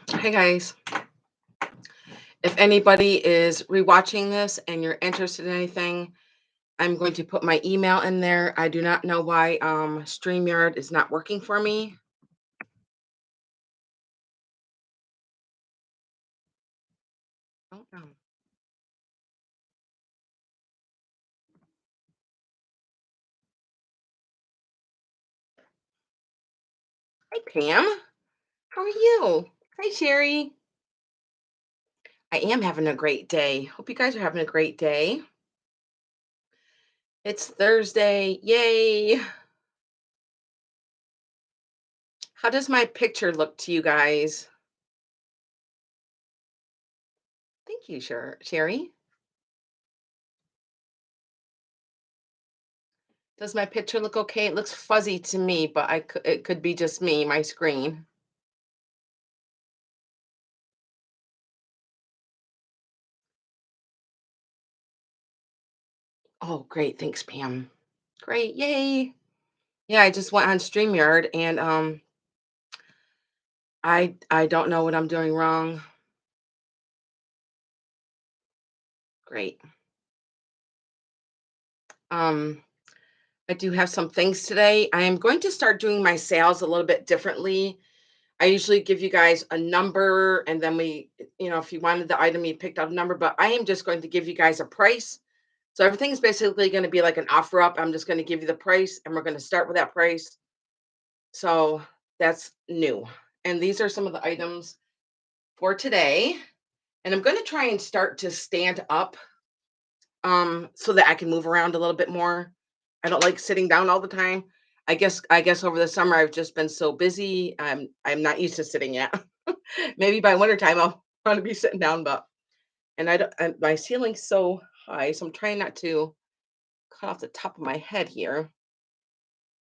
Hey guys, if anybody is rewatching this and you're interested in anything, I'm going to put my email in there. I do not know why StreamYard is not working for me. Oh no. Hi Pam, how are you? Hi Sherry. I am having a great day. Hope you guys are having a great day. It's Thursday. Yay. How does my picture look to you guys? Thank you, Sherry. Does my picture look okay? It looks fuzzy to me, but it could be just me, my screen. Oh, great. Thanks, Pam. Great. Yay. Yeah, I just went on StreamYard and I don't know what I'm doing wrong. Great. Um I do have some things today. I am going to start doing my sales a little bit differently. I usually give you guys a number and then if you wanted the item, you picked out a number, but I am just going to give you guys a price. So everything's basically going to be like an offer up. I'm just going to give you the price and we're going to start with that price. So that's new. And these are some of the items for today. And I'm going to try and start to stand up so that I can move around a little bit more. I don't like sitting down all the time. I guess over the summer I've just been so busy. I'm not used to sitting yet. Maybe by wintertime I'll want to be sitting down, but and I don't my ceiling's so high, so I'm trying not to cut off the top of my head here.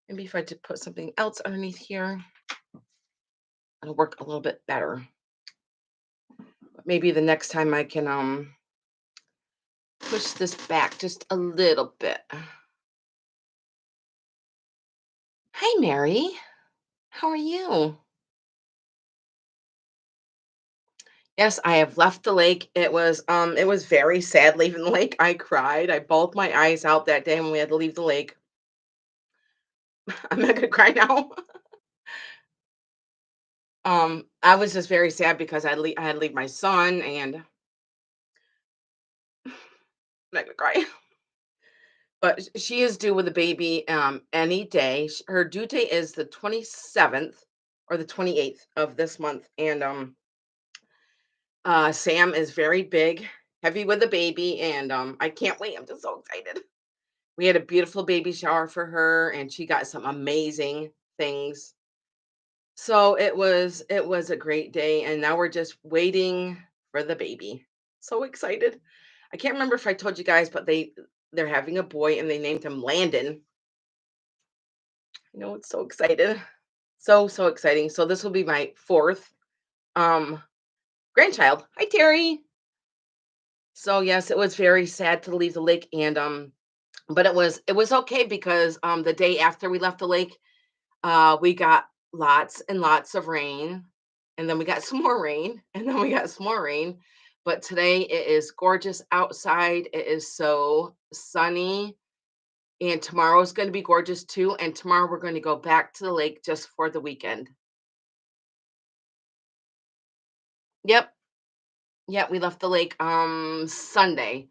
Maybe if I just put something else underneath here, it'll work a little bit better. But maybe the next time I can push this back just a little bit. Hi, Mary. How are you? Yes, I have left the lake. It was very sad leaving the lake. I cried. I bawled my eyes out that day when we had to leave the lake. I'm not gonna cry now. I was just very sad because I had to leave my son and I'm not gonna cry. But she is due with a baby any day. Her due date is the 27th or the 28th of this month. And Sam is very big, heavy with the baby, and I can't wait. I'm just so excited. We had a beautiful baby shower for her, and she got some amazing things. So it was a great day, and now we're just waiting for the baby. So excited. I can't remember if I told you guys, but they're having a boy and they named him Landon. I know it's so excited. So exciting. So this will be my fourth um grandchild. Hi Terry. So yes, it was very sad to leave the lake and but it was okay because the day after we left the lake, we got lots and lots of rain, and then we got some more rain, and then we got some more rain. But today it is gorgeous outside. It is so sunny, and tomorrow is going to be gorgeous too. And tomorrow we're going to go back to the lake just for the weekend. Yep, yeah, we left the lake Sunday.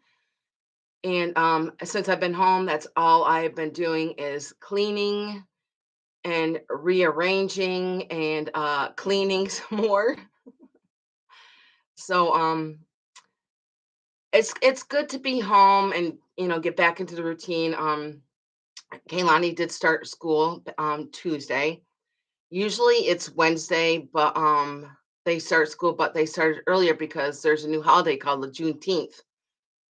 And since I've been home, that's all I've been doing is cleaning and rearranging and cleaning some more. So it's good to be home and get back into the routine. Kaylani did start school Tuesday. Usually it's Wednesday, but they start school, but they started earlier because there's a new holiday called the Juneteenth.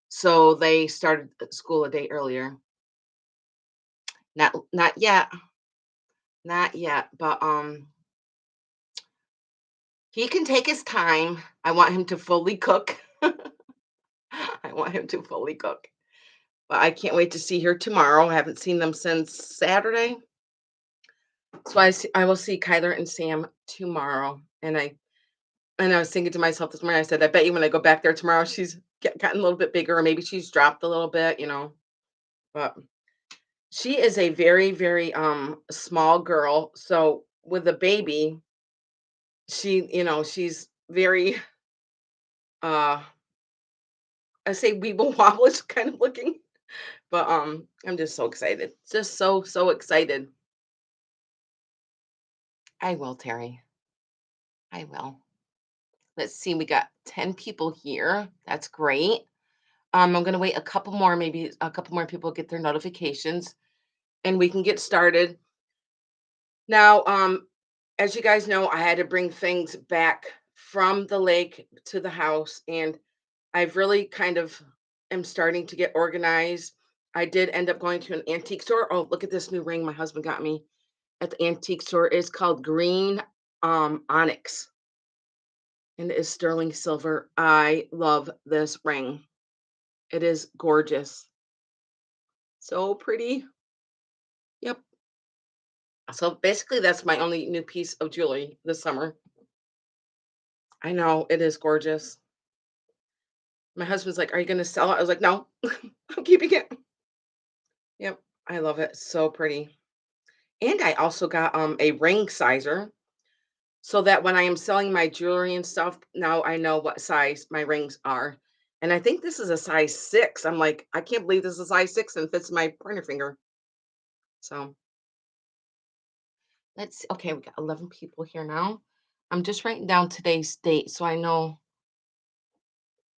So they started school a day earlier. Not yet, not yet, but he can take his time. I want him to fully cook. I want him to fully cook. But I can't wait to see her tomorrow. I haven't seen them since Saturday. So I will see Kyler and Sam tomorrow. And And I was thinking to myself this morning, I said, I bet you when I go back there tomorrow, she's gotten a little bit bigger, or maybe she's dropped a little bit, you know. But she is a very, very small girl. So with a baby, she's very uh I say weeble wobblish kind of looking. But I'm just so excited. Just so excited. I will, Terry. I will. Let's see, we got 10 people here. That's great. I'm gonna wait a couple more, maybe a couple more people get their notifications and we can get started. Now, as you guys know, I had to bring things back from the lake to the house, and I've really kind of am starting to get organized. I did end up going to an antique store. Oh, look at this new ring my husband got me at the antique store. It's called green onyx and it is sterling silver. I love this ring. It is gorgeous. So pretty. Yep. So basically that's my only new piece of jewelry this summer. I know it is gorgeous. My husband's like, "Are you going to sell it?" I was like, "No. I'm keeping it." Yep. I love it. So pretty. And I also got a ring sizer so that when I am selling my jewelry and stuff, now I know what size my rings are. And I think this is a size 6. I'm like, I can't believe this is a size 6 and fits my pointer finger. So let's see. Okay, we got 11 people here now. I'm just writing down today's date so I know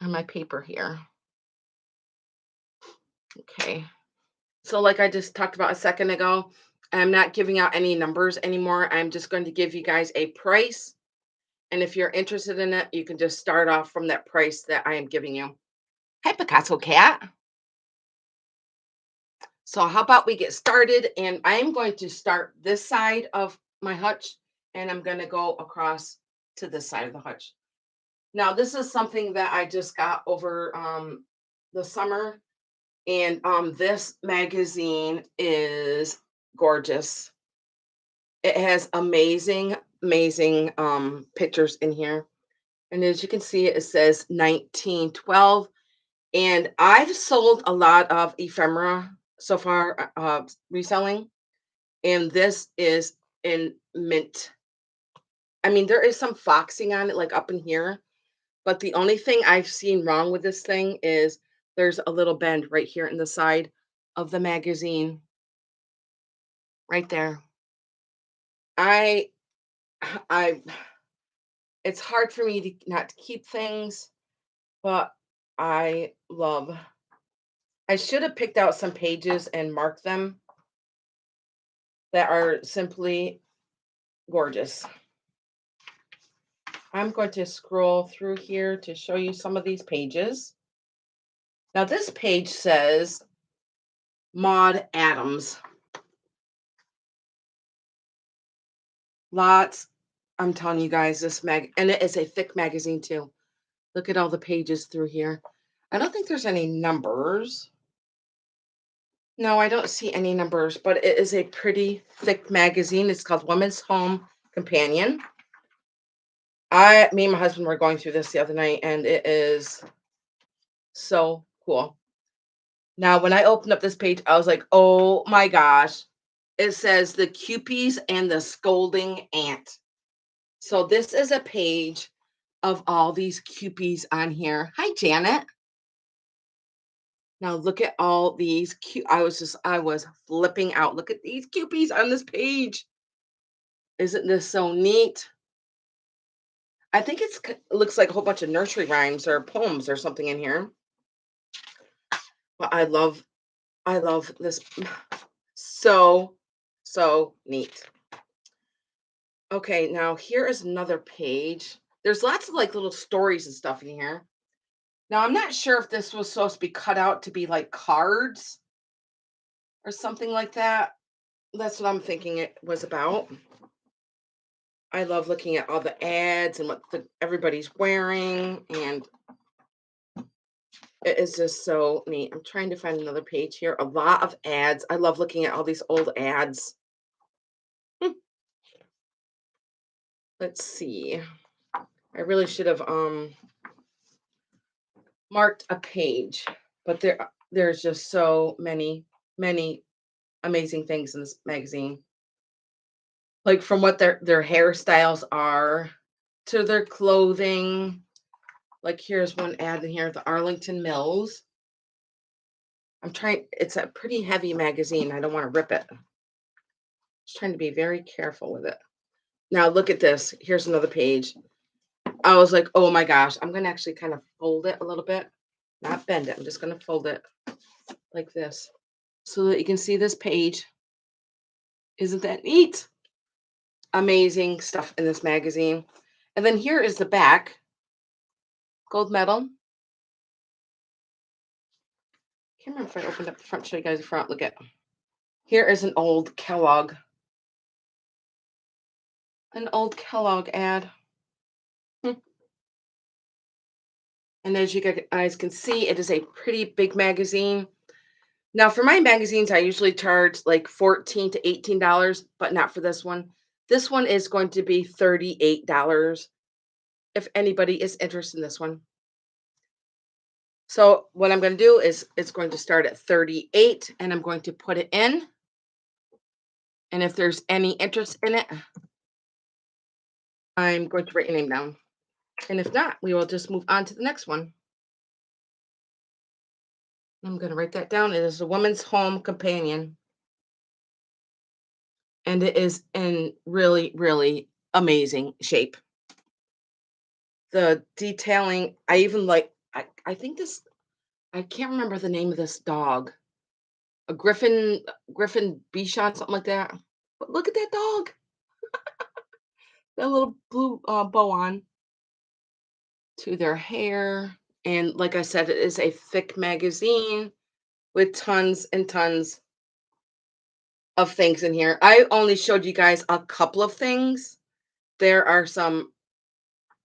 on my paper here. Okay. So, like I just talked about a second ago, I'm not giving out any numbers anymore. I'm just going to give you guys a price. And if you're interested in it, you can just start off from that price that I am giving you. Hi, Picasso Cat. So, how about we get started? And I'm going to start this side of my hutch and I'm going to go across to this side of the hutch. Now, this is something that I just got over the summer. And this magazine is gorgeous. It has amazing pictures in here. And as you can see, it says 1912. And I've sold a lot of ephemera so far, reselling. And this is in mint. I mean, there is some foxing on it, like up in here. But the only thing I've seen wrong with this thing is there's a little bend right here in the side of the magazine, right there. I, I, it's hard for me to not to keep things, but I love. I should have picked out some pages and marked them that are simply gorgeous. I'm going to scroll through here to show you some of these pages. Now, this page says Maud Adams. Lots. I'm telling you guys, this and it is a thick magazine too. Look at all the pages through here. I don't think there's any numbers. No, I don't see any numbers, but it is a pretty thick magazine. It's called Women's Home Companion. Me and my husband were going through this the other night, and it is so cool. Now, when I opened up this page, I was like, oh my gosh. It says the Cupies and the Scolding Ant. So this is a page of all these Cupies on here. Hi, Janet. Now look at all these cute. I was flipping out. Look at these Cupies on this page. Isn't this so neat? I think it looks like a whole bunch of nursery rhymes or poems or something in here. But I love this. So, so neat. Okay, now here is another page. There's lots of like little stories and stuff in here. Now I'm not sure if this was supposed to be cut out to be like cards or something like that. That's what I'm thinking it was about. I love looking at all the ads and what everybody's wearing, and it is just so neat. I'm trying to find another page here. A lot of ads. I love looking at all these old ads. Let's see. I really should have marked a page, but there's just so many amazing things in this magazine. Like from what their hairstyles are to their clothing. Like here's one ad in here, the Arlington Mills. It's a pretty heavy magazine. I don't want to rip it. Just trying to be very careful with it. Now look at this. Here's another page. I was like, oh my gosh, I'm gonna actually kind of fold it a little bit, not bend it. I'm just gonna fold it like this so that you can see this page. Isn't that neat? Amazing stuff in this magazine. And then here is the back, gold medal. Can't remember if I opened up the front, show you guys the front. Look at here is an old Kellogg ad. And as you guys can see, it is a pretty big magazine. Now, for my magazines, I usually charge like $14 to $18, but not for this one. This one is going to be $38 if anybody is interested in this one. So what I'm going to do is it's going to start at 38 and I'm going to put it in. And if there's any interest in it, I'm going to write your name down. And if not, we will just move on to the next one. I'm going to write that down. It is a woman's home companion. And it is in really, really amazing shape. The detailing, I even like, I think this, I can't remember the name of this dog. A Griffin Bichon, something like that. But look at that dog. That little blue bow on to their hair. And like I said, it is a thick magazine with tons and tons of things in here. I only showed you guys a couple of things. There are some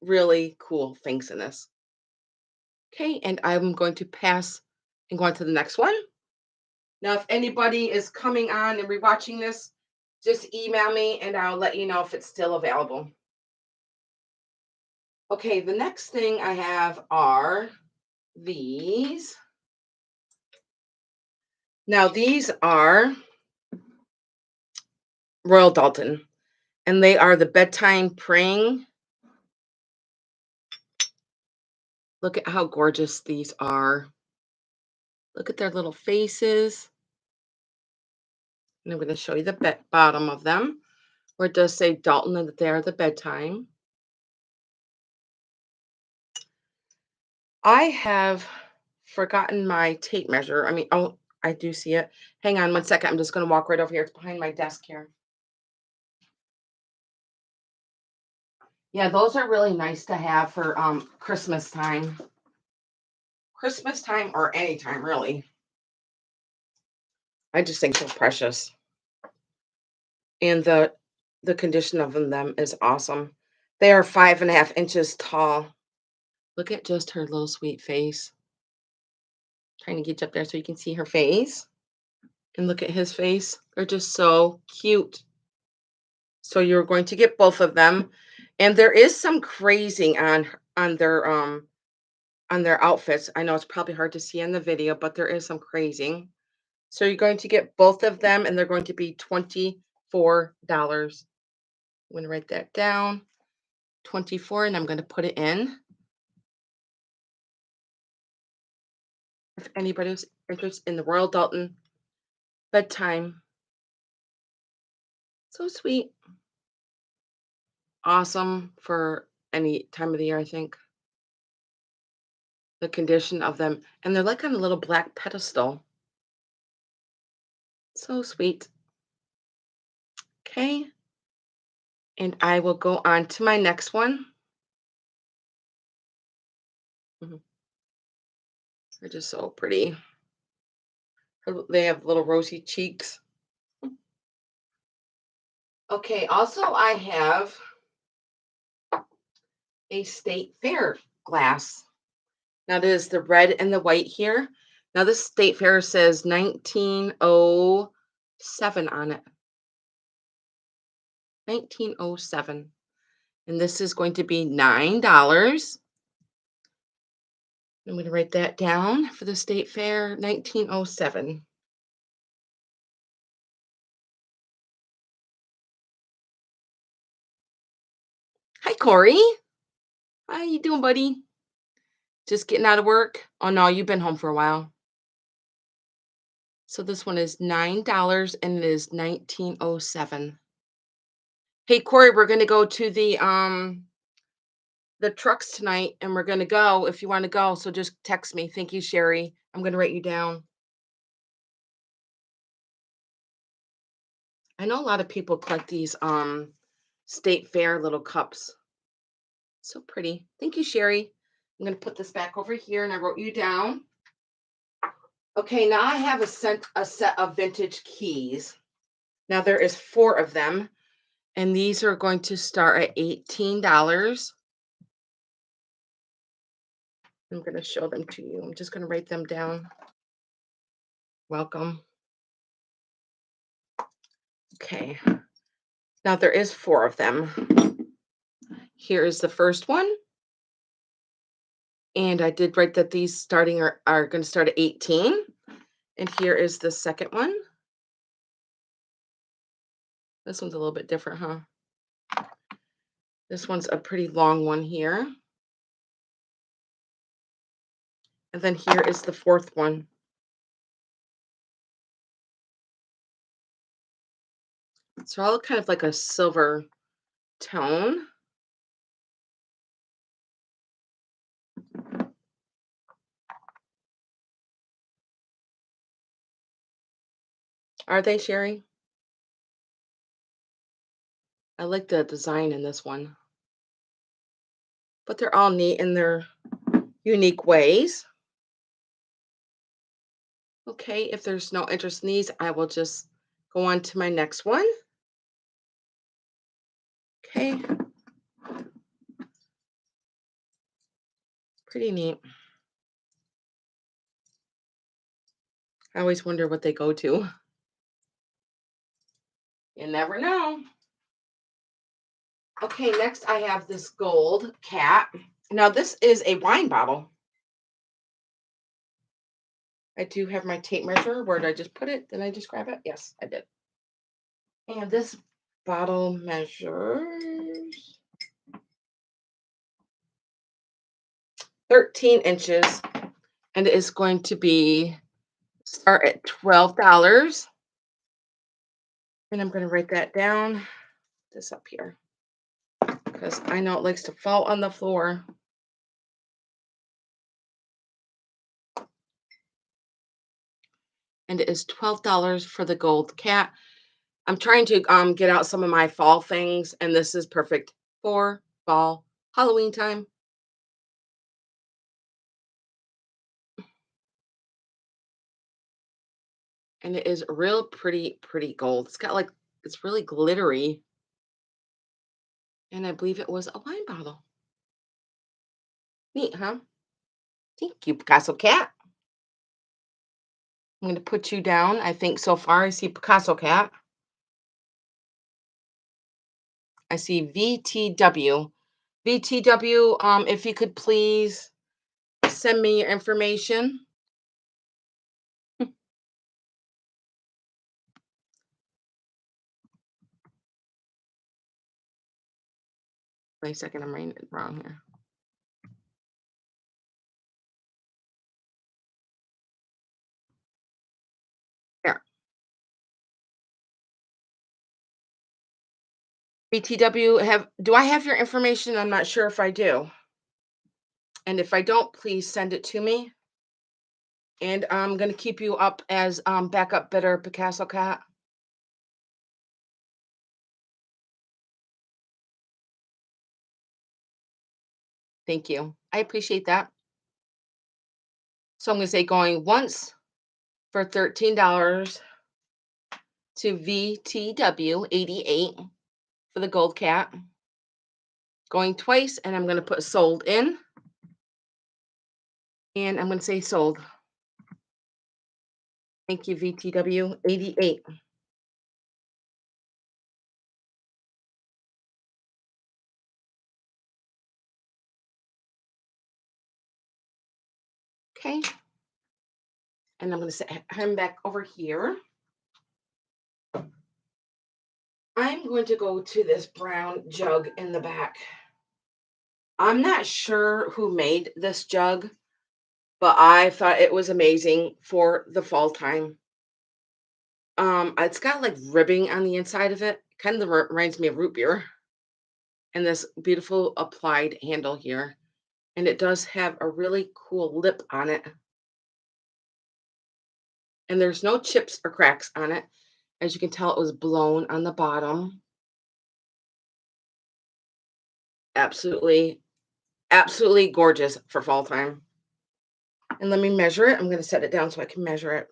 really cool things in this. Okay, and I'm going to pass and go on to the next one. Now, if anybody is coming on and rewatching this, just email me and I'll let you know if it's still available. Okay, the next thing I have are these. Now, these are Royal Dalton, and they are the bedtime praying. Look at how gorgeous these are. Look at their little faces. And I'm going to show you the bottom of them, where it does say Dalton and that they are the bedtime. I have forgotten my tape measure. I mean, oh, I do see it. Hang on one second. I'm just going to walk right over here. It's behind my desk here. Yeah, those are really nice to have for Christmas time. Christmas time or any time, really. I just think they're precious. And the condition of them is awesome. They are 5.5 inches tall. Look at just her little sweet face. Trying to get you up there so you can see her face. And look at his face. They're just so cute. So you're going to get both of them. And there is some crazing on their outfits. I know it's probably hard to see in the video, but there is some crazing. So you're going to get both of them and they're going to be $24. I'm going to write that down. 24, and I'm going to put it in. If anybody's interested in the Royal Dalton bedtime. So sweet. Awesome for any time of the year, I think. The condition of them. And they're like on a little black pedestal. So sweet. Okay. And I will go on to my next one. They're just so pretty. They have little rosy cheeks. Okay, also I have a State Fair glass. Now this is the red and the white here. Now this State Fair says 1907 on it. 1907. And this is going to be $9. I'm going to write that down for the state fair, 1907. Hi, Corey. How you doing, buddy? Just getting out of work? Oh no, you've been home for a while. So this one is $9 and it is 1907. Hey, Corey, we're gonna go to the trucks tonight and we're gonna go if you want to go. So just text me. Thank you, Sherry. I'm gonna write you down. I know a lot of people collect these state fair little cups. So pretty. Thank you, Sherry. I'm gonna put this back over here and I wrote you down. Okay, now I have a set of vintage keys. Now there is four of them, and these are going to start at $18. I'm going to show them to you. I'm just going to write them down. Welcome. Okay. Now there is four of them. Here is the first one. And I did write that these starting are going to start at 18. And here is the second one. This one's a little bit different, huh? This one's a pretty long one here. And then here is the fourth one. It's all kind of like a silver tone. Are they, Sherry? I like the design in this one, but they're all neat in their unique ways. Okay, if there's no interest in these, I will just go on to my next one. Okay, pretty neat. I always wonder what they go to. You never know. Okay, next I have this gold cat. Now, this is a wine bottle. I do have my tape measure. Where did I just put it? Did I just grab it? Yes, I did. And this bottle measures 13 inches and it is going to be start at $12. And I'm going to write that down, this up here, because I know it likes to fall on the floor. And it is $12 for the gold cat. I'm trying to get out some of my fall things, and this is perfect for fall Halloween time. And it is real pretty, pretty gold. It's got like it's really glittery. And I believe it was a wine bottle. Neat, huh? Thank you, Picasso cat. I'm going to put you down. I think so far I see Picasso cat. I see VTW. VTW, if you could please send me your information. Wait a second, I'm writing it wrong here. Here. BTW, do I have your information? I'm not sure if I do. And if I don't, please send it to me. And I'm gonna keep you up as backup bidder, Picasso cat. Thank you. I appreciate that. So I'm gonna say going once for $13 to VTW 88 for the gold cat. Going twice, and I'm gonna put sold in. And I'm gonna say sold. Thank you, VTW 88. Okay. And I'm going to set him back over here. I'm going to go to this brown jug in the back. I'm not sure who made this jug, but I thought it was amazing for the fall time. It's got like ribbing on the inside of it. Kind of reminds me of root beer. And this beautiful applied handle here. And it does have a really cool lip on it. And there's no chips or cracks on it. As you can tell, it was blown on the bottom. Absolutely, absolutely gorgeous for fall time. And let me measure it. I'm going to set it down so I can measure it.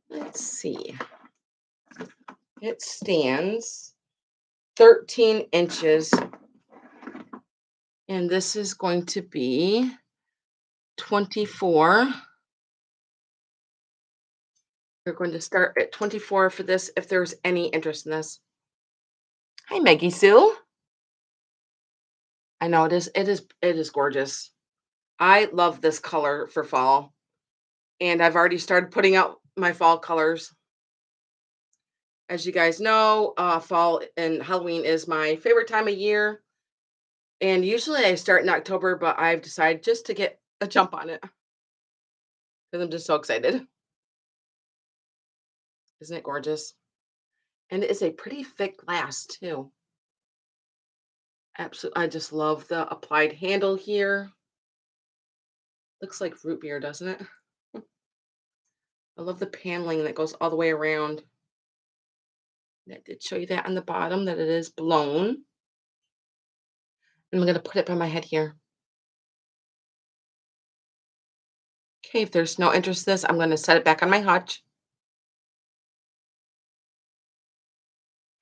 Let's see. It stands 13 inches. And this is going to be 24. We're going to start at 24 for this if there's any interest in this. Hi, Maggie Sue. I know it is gorgeous. I love this color for fall. And I've already started putting out my fall colors. As you guys know, fall and Halloween is my favorite time of year. And usually I start in October, but I've decided just to get a jump on it because I'm just so excited. Isn't it gorgeous? And it is a pretty thick glass too. Absolutely. I just love the applied handle here. Looks like root beer, doesn't it? I love the paneling that goes all the way around. I did show you that on the bottom that it is blown. And I'm going to put it by my head here. Okay, if there's no interest in this, I'm going to set it back on my hutch.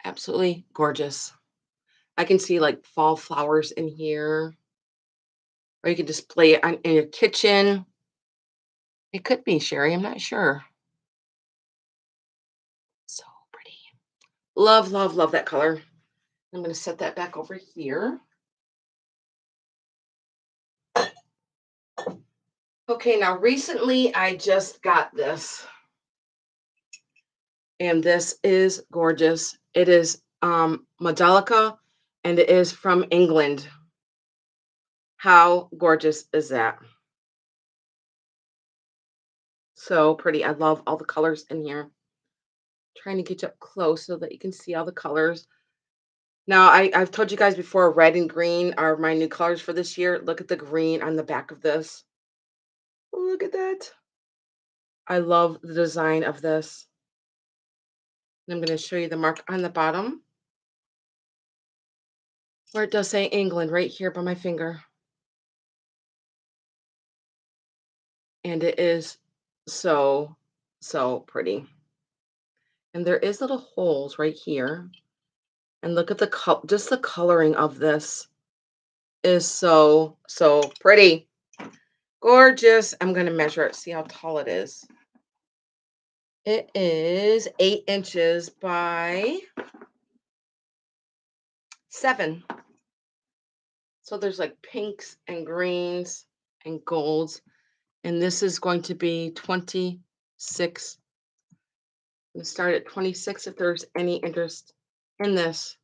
Absolutely gorgeous. I can see like fall flowers in here, or you can display it in your kitchen. It could be Sherry, I'm not sure. So pretty. Love, love, love that color. I'm going to set that back over here. Okay, now recently I just got this, and this is gorgeous. It is Metalica, and it is from England. How gorgeous is that? So pretty. I love all the colors in here. Trying to get you up close so that you can see all the colors. Now, I've told you guys before, red and green are my new colors for this year. Look at the green on the back of this. Look at that. I love the design of this. And I'm going to show you the mark on the bottom where it does say England right here by my finger. And it is so, so pretty. And there is little holes right here. And look at just the coloring of this is so, so pretty. Gorgeous. I'm going to measure it, see how tall it is. It is 8 inches by 7. So there's like pinks and greens and golds. And this is going to be 26. I'm going to start at 26 if there's any interest in this.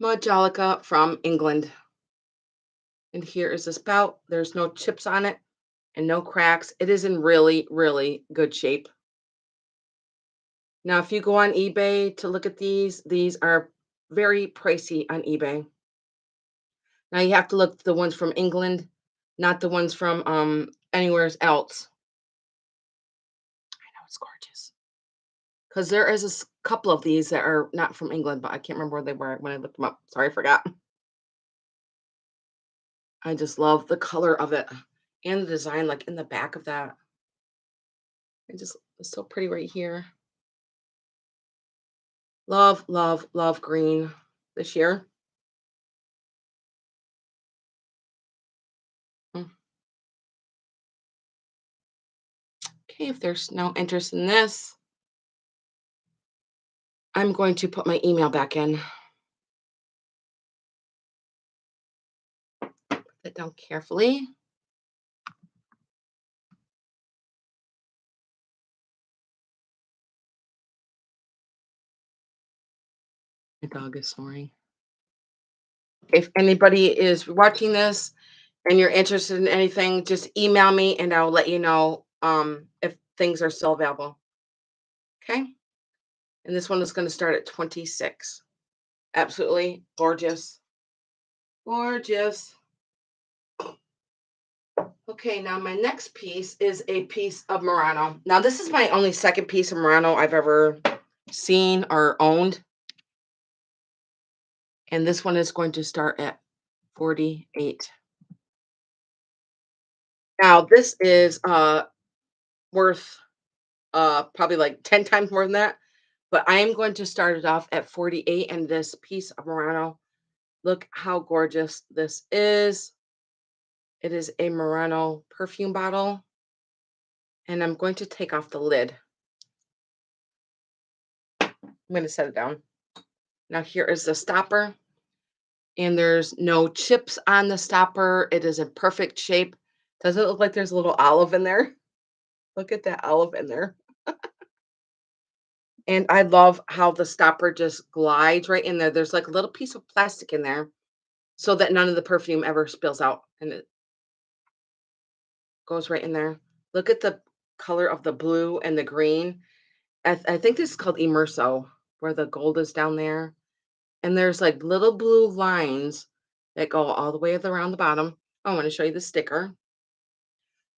Metalica from England. And here is the spout. There's no chips on it and no cracks. It is in really, really good shape. Now, if you go on eBay to look at these are very pricey on eBay. Now you have to look the ones from England, not the ones from anywhere else. I know it's gorgeous. Because there is a couple of these that are not from England, but I can't remember where they were when I looked them up. Sorry, I forgot. I just love the color of it and the design, like in the back of that. It's so pretty right here. Love, love, love green this year. Mm. Okay, if there's no interest in this, I'm going to put my email back in. Put it down carefully. My dog is snoring. If anybody is watching this and you're interested in anything, just email me and I'll let you know if things are still available. Okay. And this one is going to start at 26. Absolutely gorgeous. Gorgeous. Okay, now my next piece is a piece of Murano. Now, this is my only second piece of Murano I've ever seen or owned. And this one is going to start at 48. Now, this is worth probably like 10 times more than that. But I am going to start it off at 48 and this piece of Murano. Look how gorgeous this is. It is a Murano perfume bottle. And I'm going to take off the lid. I'm going to set it down. Now here is the stopper. And there's no chips on the stopper. It is in perfect shape. Doesn't it look like there's a little olive in there? Look at that olive in there. And I love how the stopper just glides right in there. There's like a little piece of plastic in there so that none of the perfume ever spills out and it goes right in there. Look at the color of the blue and the green. I think this is called Immerso, where the gold is down there. And there's like little blue lines that go all the way around the bottom. I want to show you the sticker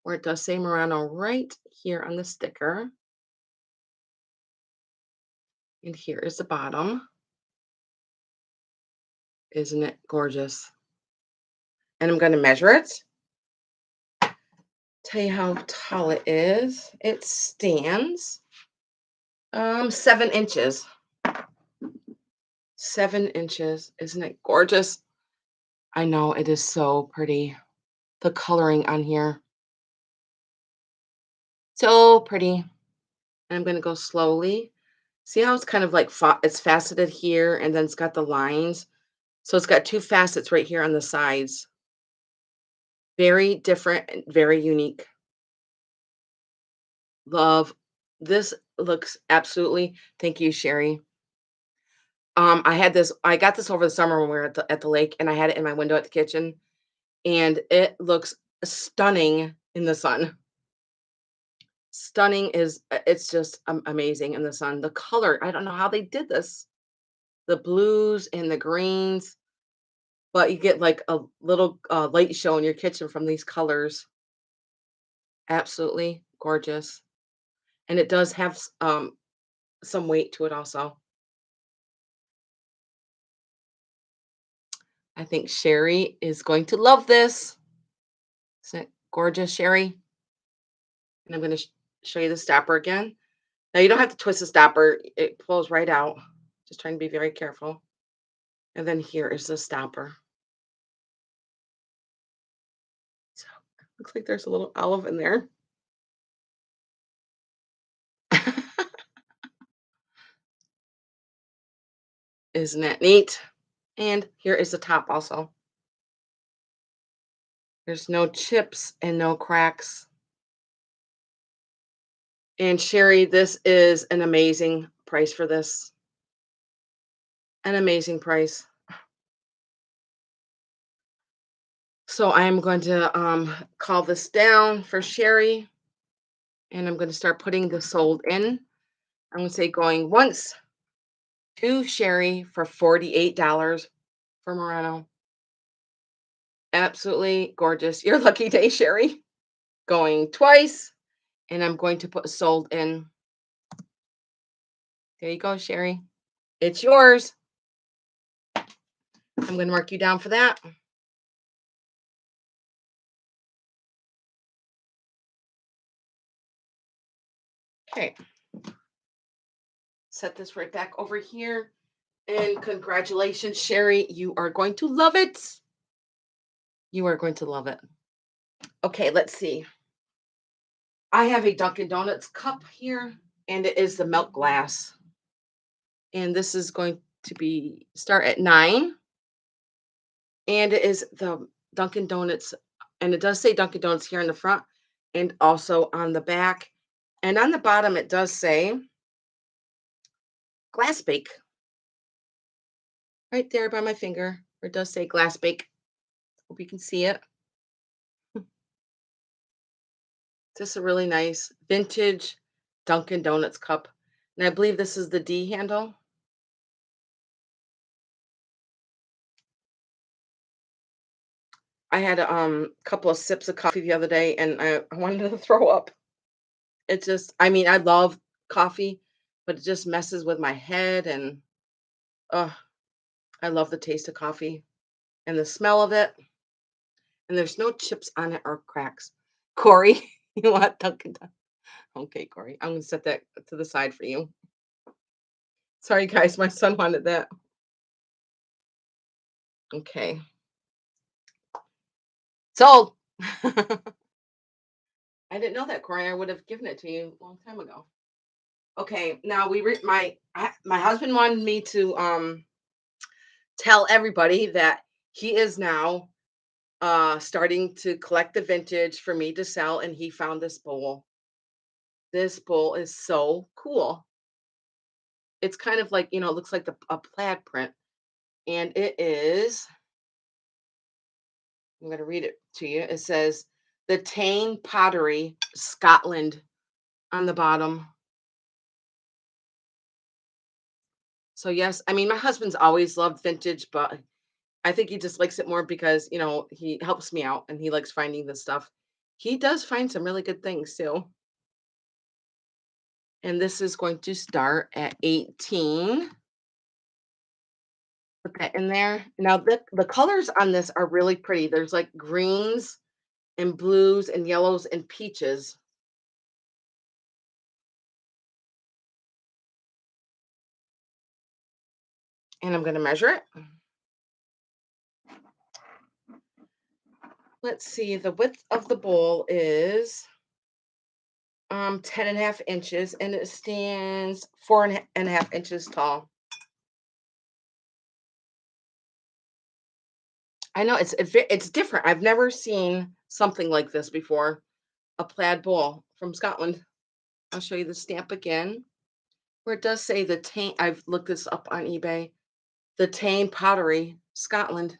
where it does say Murano right here on the sticker. And here is the bottom. Isn't it gorgeous? And I'm going to measure it. Tell you how tall it is. It stands 7 inches. 7 inches. Isn't it gorgeous? I know it is so pretty. The coloring on here. So pretty. And I'm going to go slowly. See how it's kind of like it's faceted here and then it's got the lines. So it's got two facets right here on the sides. Very different and very unique. Love. This looks absolutely. Thank you, Sherry. I got this over the summer when we were at the lake, and I had it in my window at the kitchen, and it looks stunning in the sun. Stunning is it's just amazing in the sun. The color, I don't know how they did this. The blues and the greens, but you get like a little light show in your kitchen from these colors. Absolutely gorgeous, and it does have some weight to it also. I think Sherry is going to love this. Isn't it gorgeous, Sherry? And I'm going to show you the stopper again. Now you don't have to twist the stopper. It pulls right out. Just trying to be very careful. And then here is the stopper. So looks like there's a little olive in there. Isn't that neat? And here is the top also. There's no chips and no cracks. And Sherry, this is an amazing price for this. An amazing price. So I am going to call this down for Sherry. And I'm going to start putting the sold in. I'm going to say going once to Sherry for $48 for Murano. Absolutely gorgeous. Your lucky day, Sherry. Going twice. And I'm going to put sold in. There you go, Sherry. It's yours. I'm going to mark you down for that. Okay. Set this right back over here. And congratulations, Sherry. You are going to love it. You are going to love it. Okay, let's see. I have a Dunkin' Donuts cup here, and it is the milk glass. And this is going to be start at 9. And it is the Dunkin' Donuts, and it does say Dunkin' Donuts here in the front and also on the back. And on the bottom, it does say glass bake. right there by my finger. Where it does say glass bake. Hope you can see it. Just a really nice vintage Dunkin' Donuts cup. And I believe this is the D handle. I had a couple of sips of coffee the other day and I wanted to throw up. It just, I mean, I love coffee, but it just messes with my head and I love the taste of coffee and the smell of it. And there's no chips on it or cracks. Corey, you want Dunkin' Donuts? Okay, Corey, I'm gonna set that to the side for you. Sorry, guys, my son wanted that. Okay, sold. I didn't know that, Corey. I would have given it to you a long time ago. Okay, now my husband wanted me to tell everybody that he is now starting to collect the vintage for me to sell, and he found this bowl. This bowl is so cool. It's kind of like, it looks like a plaid print, and it is, I'm going to read it to you. It says the Tane Pottery, Scotland on the bottom. So yes, I mean my husband's always loved vintage, but I think he just likes it more because, he helps me out and he likes finding this stuff. He does find some really good things too. And this is going to start at 18. Put that in there. Now the colors on this are really pretty. There's like greens and blues and yellows and peaches. And I'm going to measure it. Let's see. The width of the bowl is 10.5 inches, and it stands 4.5 inches tall. I know it's different. I've never seen something like this before. A plaid bowl from Scotland. I'll show you the stamp again, where it does say the Tame. I've looked this up on eBay. The Tame Pottery, Scotland.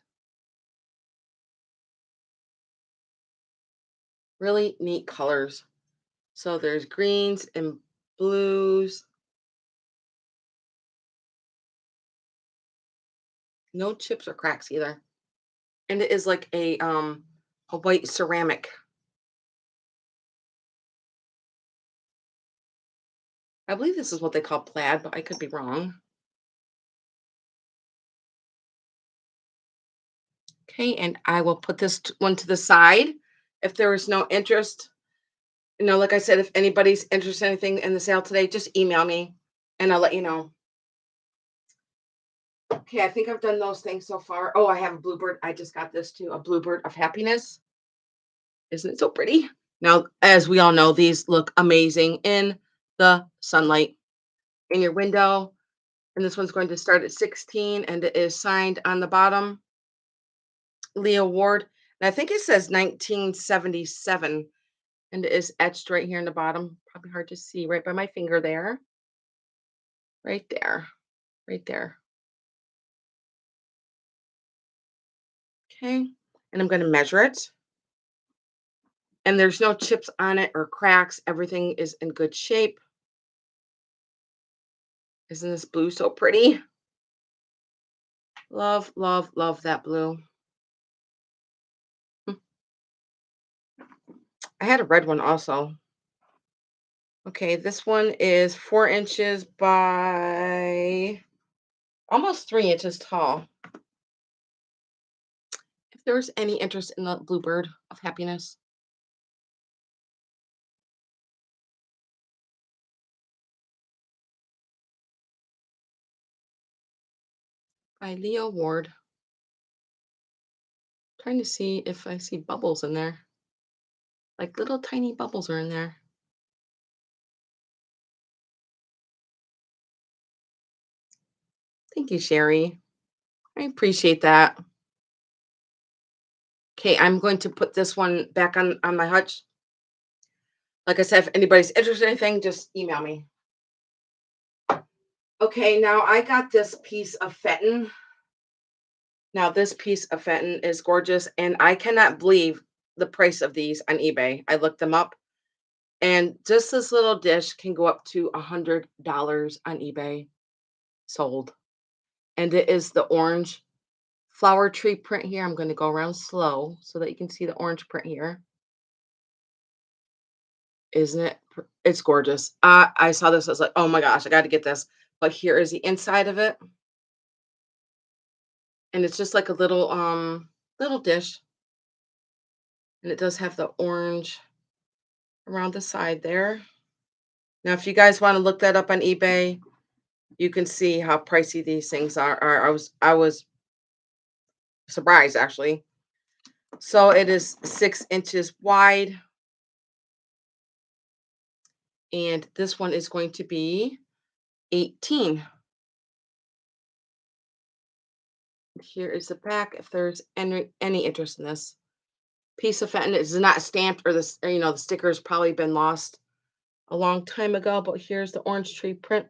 Really neat colors. So there's greens and blues. No chips or cracks either. And it is like a white ceramic. I believe this is what they call plaid, but I could be wrong. Okay, and I will put this one to the side. If there is no interest, like I said, if anybody's interested in anything in the sale today, just email me and I'll let you know. Okay, I think I've done those things so far. Oh, I have a bluebird. I just got this too, a bluebird of happiness. Isn't it so pretty? Now, as we all know, these look amazing in the sunlight in your window. And this one's going to start at 16 and it is signed on the bottom, Leo Ward. And I think it says 1977 and it is etched right here in the bottom. Probably hard to see right by my finger there. Right there. Right there. Okay. And I'm going to measure it. And there's no chips on it or cracks. Everything is in good shape. Isn't this blue so pretty? Love, love, love that blue. Hmm. I had a red one also. Okay, this one is 4 inches by almost 3 inches tall. If there's any interest in the bluebird of happiness. By Leo Ward. Trying to see if I see bubbles in there. Like little tiny bubbles are in there. Thank you, Sherry. I appreciate that. Okay, I'm going to put this one back on my hutch. Like I said, if anybody's interested in anything, just email me. Okay, now I got this piece of Fenton. Now this piece of Fenton is gorgeous, and I cannot believe the price of these on eBay. I looked them up, and just this little dish can go up to $100 on eBay sold. And it is the orange flower tree print here. I'm going to go around slow so that you can see the orange print here. Isn't it? It's gorgeous. I saw this. I was like, oh my gosh, I got to get this. But here is the inside of it, and it's just like a little dish, and it does have the orange around the side there. Now, if you guys want to look that up on eBay, you can see how pricey these things are. I was surprised actually. So it is 6 inches wide, and this one is going to be 18. Here is the back. If there's any interest in this piece of Fenton, it's not stamped, or this, the sticker's probably been lost a long time ago. But here's the orange tree print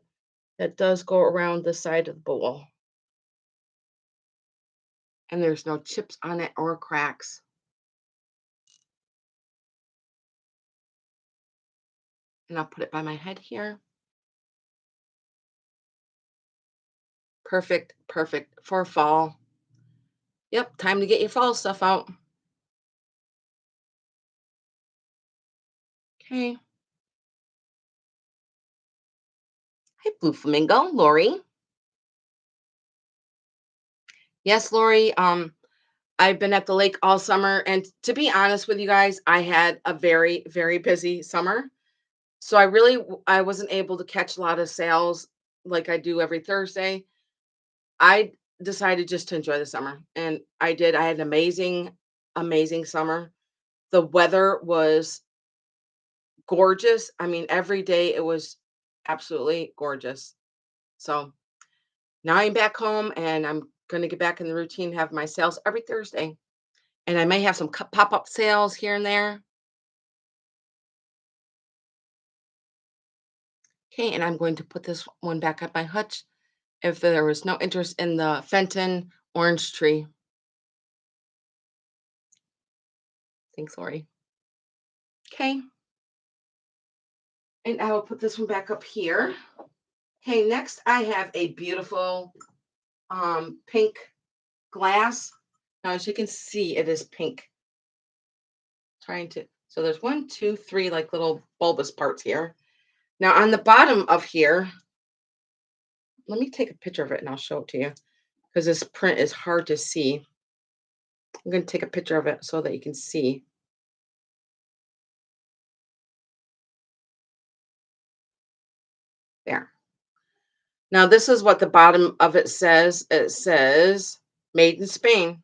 that does go around the side of the bowl, and there's no chips on it or cracks. And I'll put it by my head here. Perfect, perfect for fall. Yep, time to get your fall stuff out. Okay. Hi, Blue Flamingo, Lori. Yes, Lori. I've been at the lake all summer, and to be honest with you guys, I had a very, very busy summer. So I wasn't able to catch a lot of sales like I do every Thursday. I decided just to enjoy the summer, and I did. I had an amazing, amazing summer. The weather was gorgeous. I mean, every day it was absolutely gorgeous. So now I'm back home, and I'm going to get back in the routine, have my sales every Thursday. And I may have some pop up sales here and there. Okay, and I'm going to put this one back at my hutch if there was no interest in the Fenton orange tree. Thanks, Lori. Okay, and I will put this one back up here. Okay, next I have a beautiful pink glass. Now, as you can see, it is pink. So there's one, two, three, like little bulbous parts here. Now on the bottom of here, let me take a picture of it and I'll show it to you because this print is hard to see. I'm going to take a picture of it so that you can see. There. Now this is what the bottom of it says. It says made in Spain,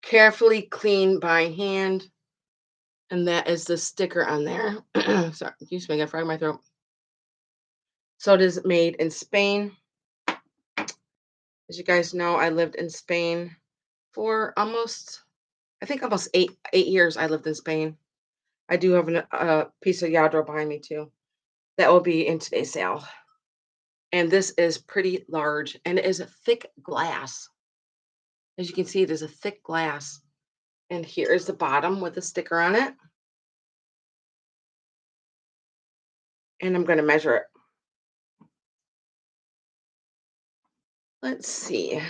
carefully cleaned by hand. And that is the sticker on there. Sorry, excuse me, I got frog in my throat. So it is made in Spain. As you guys know, I lived in Spain for almost 8 years. I lived in Spain. I do have a piece of Ydro behind me too. That will be in today's sale. And this is pretty large, and it is a thick glass. As you can see, it is a thick glass. And here is the bottom with a sticker on it. And I'm going to measure it. Let's see.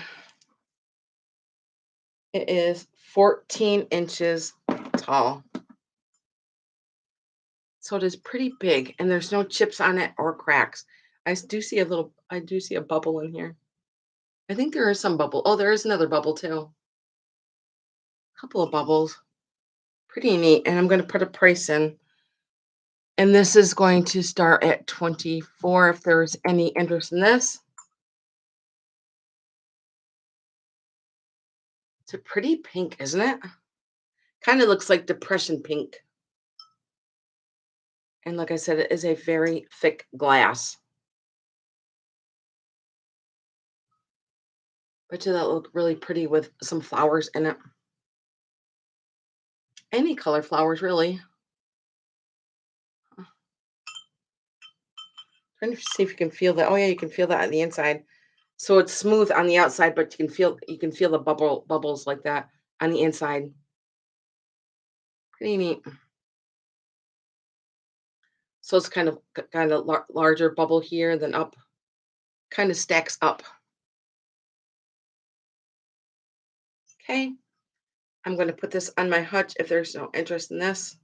It is 14 inches tall. So it is pretty big, and there's no chips on it or cracks. I do see a bubble in here. I think there is some bubble. Oh, there is another bubble too. A couple of bubbles. Pretty neat. And I'm going to put a price in. And this is going to start at 24 if there's any interest in this. It's a pretty pink, isn't it? Kind of looks like depression pink. And like I said, it is a very thick glass. Bet you that look really pretty with some flowers in it. Any color flowers, really. Trying to see if you can feel that. Oh, yeah, you can feel that on the inside. So it's smooth on the outside, but you can feel the bubbles like that on the inside. Pretty neat. So it's kind of larger bubble here, then up, kind of stacks up. Okay, I'm going to put this on my hutch if there's no interest in this.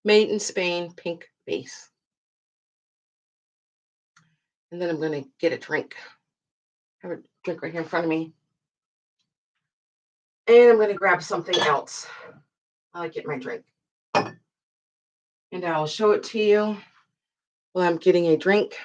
Made in Spain, pink base. And then I'm going to get a drink. I have a drink right here in front of me. And I'm going to grab something else. I like getting my drink. And I'll show it to you while I'm getting a drink.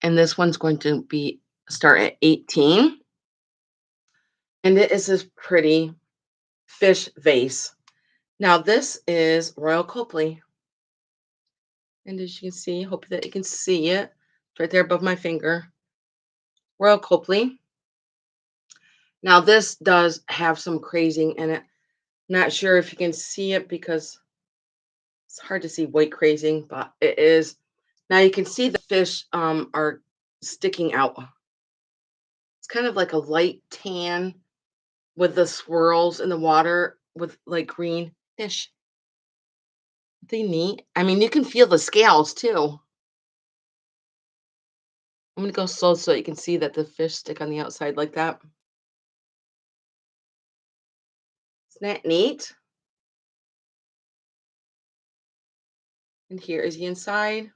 And this one's going to be start at 18. And it is this pretty fish vase. Now this is Royal Copley. And as you can see, hope that you can see it. It's right there above my finger. Royal Copley. Now this does have some crazing in it. Not sure if you can see it because it's hard to see white crazing, but it is. Now you can see the fish are sticking out. It's kind of like a light tan with the swirls in the water with like green fish. They neat. I mean, you can feel the scales too. I'm gonna go slow so you can see that the fish stick on the outside like that. Isn't that neat? And here is the inside.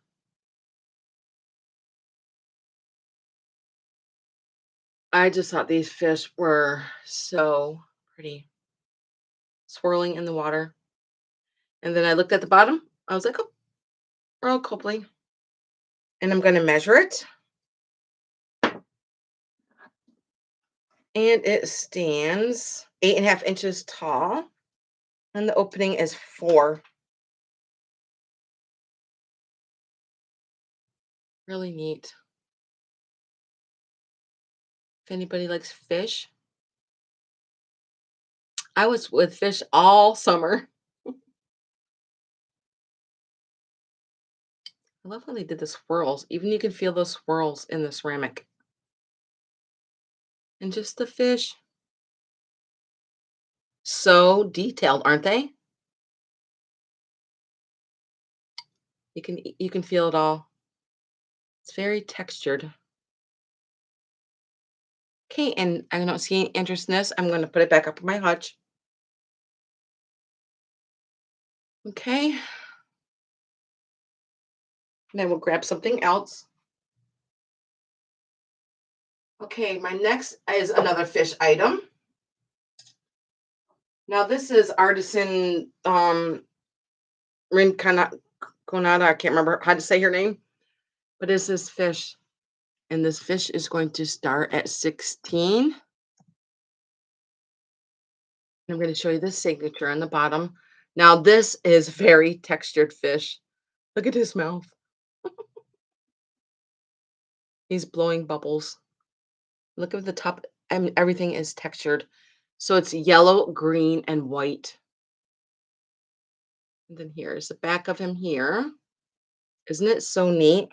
I just thought these fish were so pretty, swirling in the water. And then I looked at the bottom. I was like, oh, Earl Copley. And I'm going to measure it. And it stands 8.5 inches tall. And the opening is 4. Really neat. If anybody likes fish, I was with fish all summer. I love how they did the swirls. Even you can feel those swirls in the ceramic. And just the fish. So detailed, aren't they? You can feel it all. It's very textured. Okay, and I don't see any interest in this. I'm going to put it back up in my hutch. Okay. And then we'll grab something else. Okay, my next is another fish item. Now this is artisan Rinconada. I can't remember how to say her name, but it's this fish. And this fish is going to start at 16. I'm going to show you the signature on the bottom. Now this is very textured fish. Look at his mouth. He's blowing bubbles. Look at the top. I mean, everything is textured. So it's yellow, green, and white. And then here's the back of him here. Isn't it so neat?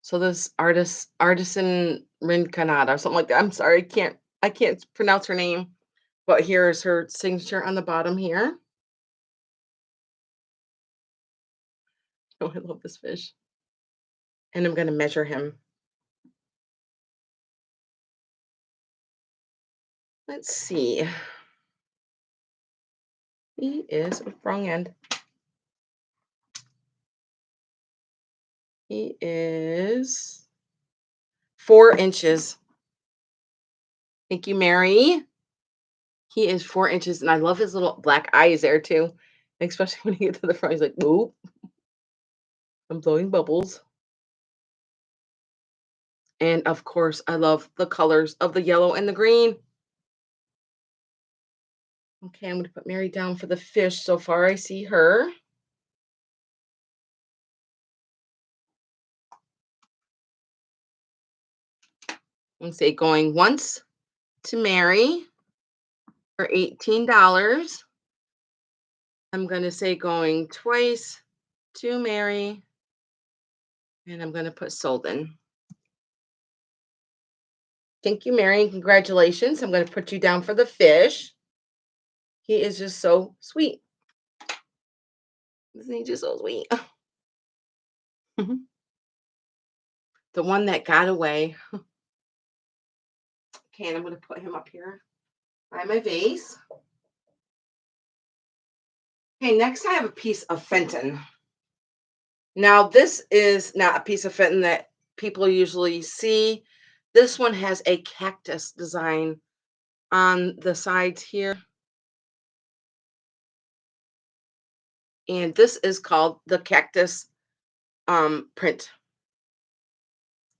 So this artisan Rinconada or something like that. I'm sorry, I can't pronounce her name. But here's her signature on the bottom here. Oh, I love this fish. And I'm gonna measure him. Let's see. He is wrong end. He is 4 inches. Thank you, Mary. He is 4 inches, and I love his little black eyes there too. Especially when he gets to the front, he's like, "Whoop, I'm blowing bubbles." And of course, I love the colors of the yellow and the green. Okay, I'm going to put Mary down for the fish. So far, I see her. And say going once, to Mary for $18. I'm going to say going twice to Mary, and I'm going to put sold in. Thank you, Mary, and congratulations. I'm going to put you down for the fish. He is just so sweet. Isn't he just so sweet? The one that got away. Okay, and I'm going to put him up here by my vase. Okay, next I have a piece of Fenton. Now, this is not a piece of Fenton that people usually see. This one has a cactus design on the sides here. And this is called the cactus print.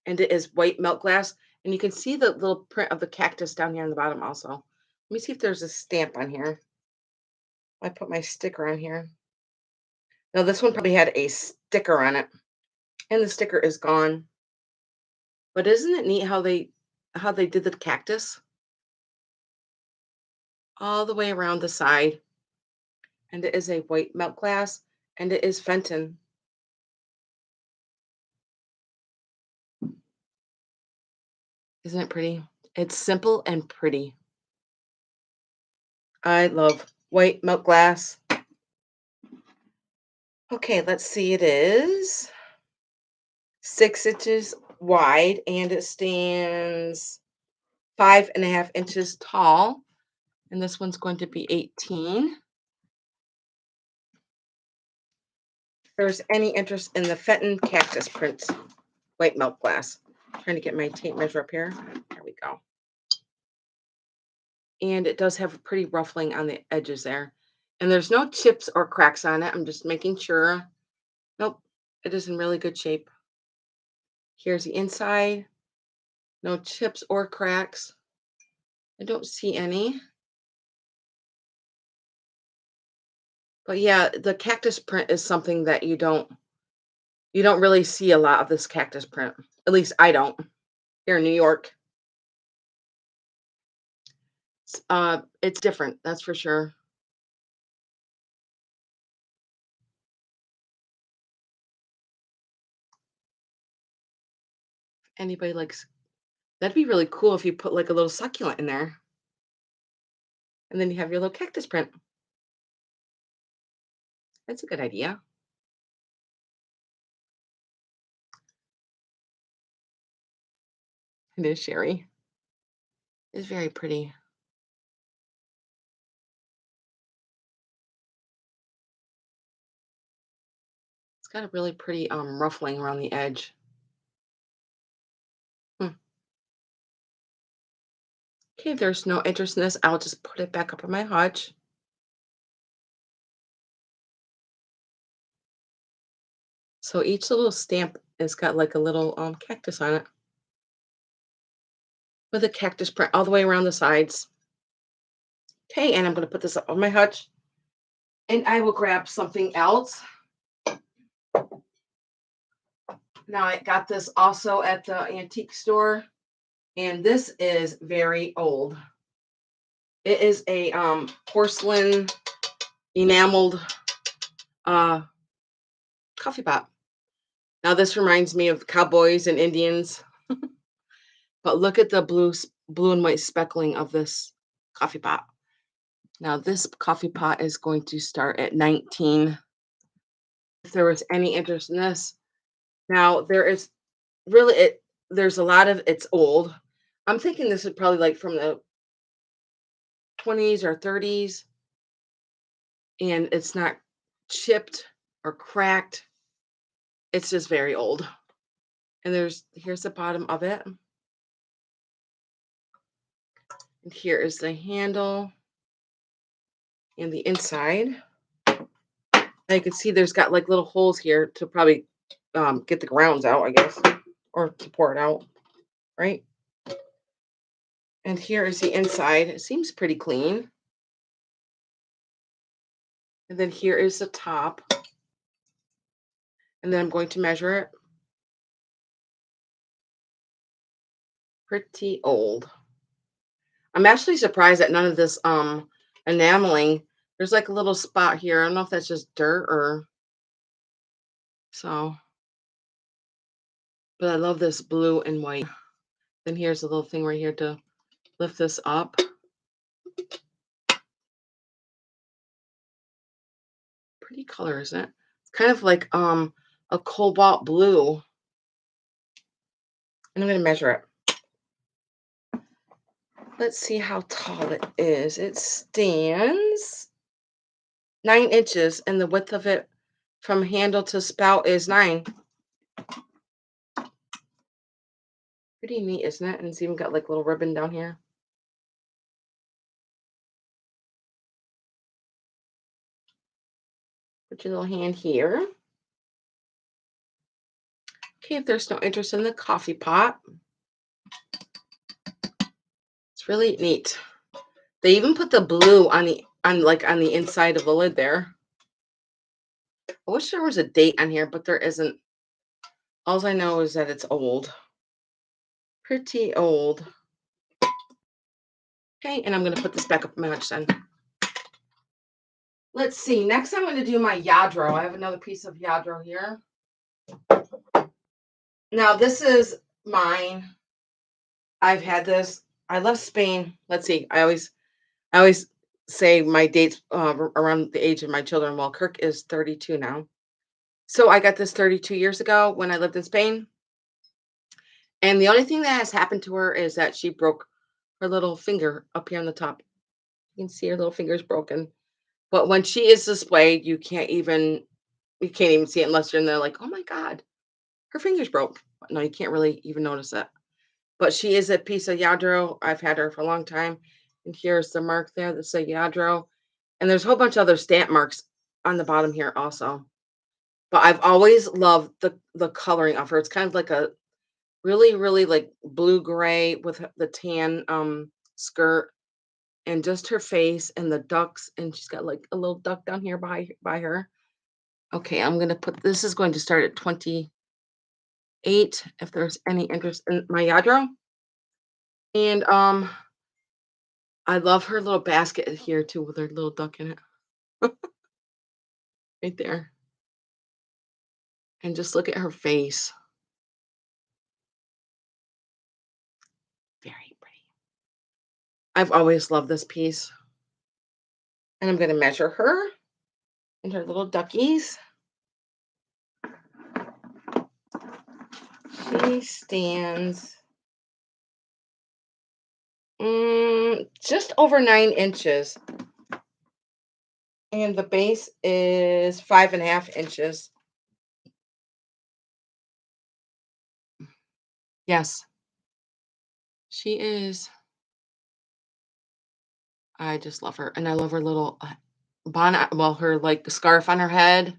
And it is white milk glass. And you can see the little print of the cactus down here on the bottom also. Let me see if there's a stamp on here. I put my sticker on here. Now, this one probably had a sticker on it. And the sticker is gone. But isn't it neat how they did the cactus? All the way around the side. And it is a white milk glass. And it is Fenton. Isn't it pretty? It's simple and pretty. I love white milk glass. Okay, let's see. It is 6 inches wide and it stands 5.5 inches tall. And this one's going to be 18. If there's any interest in the Fenton cactus print white milk glass. I'm trying to get my tape measure up here. There we go. And it does have a pretty ruffling on the edges there. And there's no chips or cracks on it. I'm just making sure. Nope, it is in really good shape. Here's the inside. No chips or cracks. I don't see any. But yeah, the cactus print is something that you don't really see a lot of this cactus print. At least I don't here in New York. It's different, that's for sure. Anybody likes that'd be really cool if you put like a little succulent in there. And then you have your little cactus print. That's a good idea. It is Sherry. It's very pretty. It's got a really pretty ruffling around the edge. Hmm. Okay, if there's no interest in this, I'll just put it back up on my hutch. So each little stamp has got like a little cactus on it with a cactus print all the way around the sides. Okay, and I'm going to put this up on my hutch and I will grab something else. Now, I got this also at the antique store, and this is very old. It is a porcelain enameled coffee pot. Now, this reminds me of cowboys and Indians, but look at the blue and white speckling of this coffee pot. Now, this coffee pot is going to start at 19. If there was any interest in this, now there is really there's a lot of it's old. I'm thinking this is probably like from the 20s or 30s, and it's not chipped or cracked. It's just very old. And here's the bottom of it. And here is the handle and the inside. Now you can see there's got like little holes here to probably get the grounds out, I guess, or to pour it out, right? And here is the inside. It seems pretty clean. And then here is the top. And then I'm going to measure it. Pretty old. I'm actually surprised that none of this enameling. There's like a little spot here. I don't know if that's just dirt or so, but I love this blue and white. Then here's a little thing right here to lift this up. Pretty color, isn't it? It's kind of like a cobalt blue. And I'm gonna measure it. Let's see how tall it is. It stands 9 inches, and the width of it from handle to spout is 9. Pretty neat, isn't it? And it's even got like little ribbon down here. Put your little hand here. Okay, if there's no interest in the coffee pot, it's really neat. They even put the blue on the inside of the lid there. I wish there was a date on here, but there isn't. All I know is that it's old. Pretty old. Okay, and I'm gonna put this back up in my hutch then. Let's see. Next, I'm going to do my Ydro. I have another piece of Ydro here. Now, this is mine. I've had this. I left Spain. Let's see. I always say my dates around the age of my children. Well, Kirk is 32 now. So I got this 32 years ago when I lived in Spain. And the only thing that has happened to her is that she broke her little finger up here on the top. You can see her little finger's broken. But when she is displayed, you can't even see it unless you're in there like, oh my God, her finger's broke. No, you can't really even notice it. But she is a piece of Ydro. I've had her for a long time. And here's the mark there that says Ydro. And there's a whole bunch of other stamp marks on the bottom here also. But I've always loved the coloring of her. It's kind of like a really, really like blue gray with the tan skirt and just her face and the ducks. And she's got like a little duck down here by her. Okay, I'm gonna put this is going to start at 28 if there's any interest in my Ydro. And I love her little basket here too with her little duck in it. Right there. And just look at her face. Very pretty. I've always loved this piece. And I'm gonna measure her and her little duckies. She stands just over 9 inches. And the base is 5.5 inches. Yes, she is. I just love her. And I love her little bonnet, well, her like scarf on her head.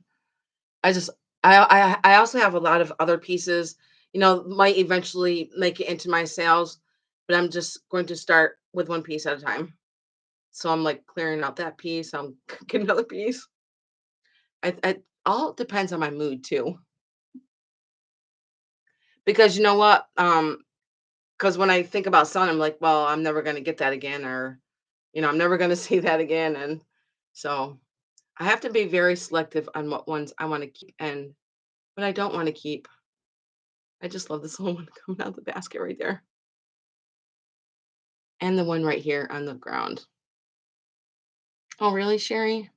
I just I also have a lot of other pieces, might eventually make it into my sales, but I'm just going to start with one piece at a time. So I'm like clearing out that piece. I'm getting another piece. I all depends on my mood too. Because you know what? Because when I think about selling, I'm like, well, I'm never gonna get that again, or I'm never gonna see that again. And so I have to be very selective on what ones I want to keep and what I don't want to keep. I just love this little one coming out of the basket right there. And the one right here on the ground. Oh, really, Sherry?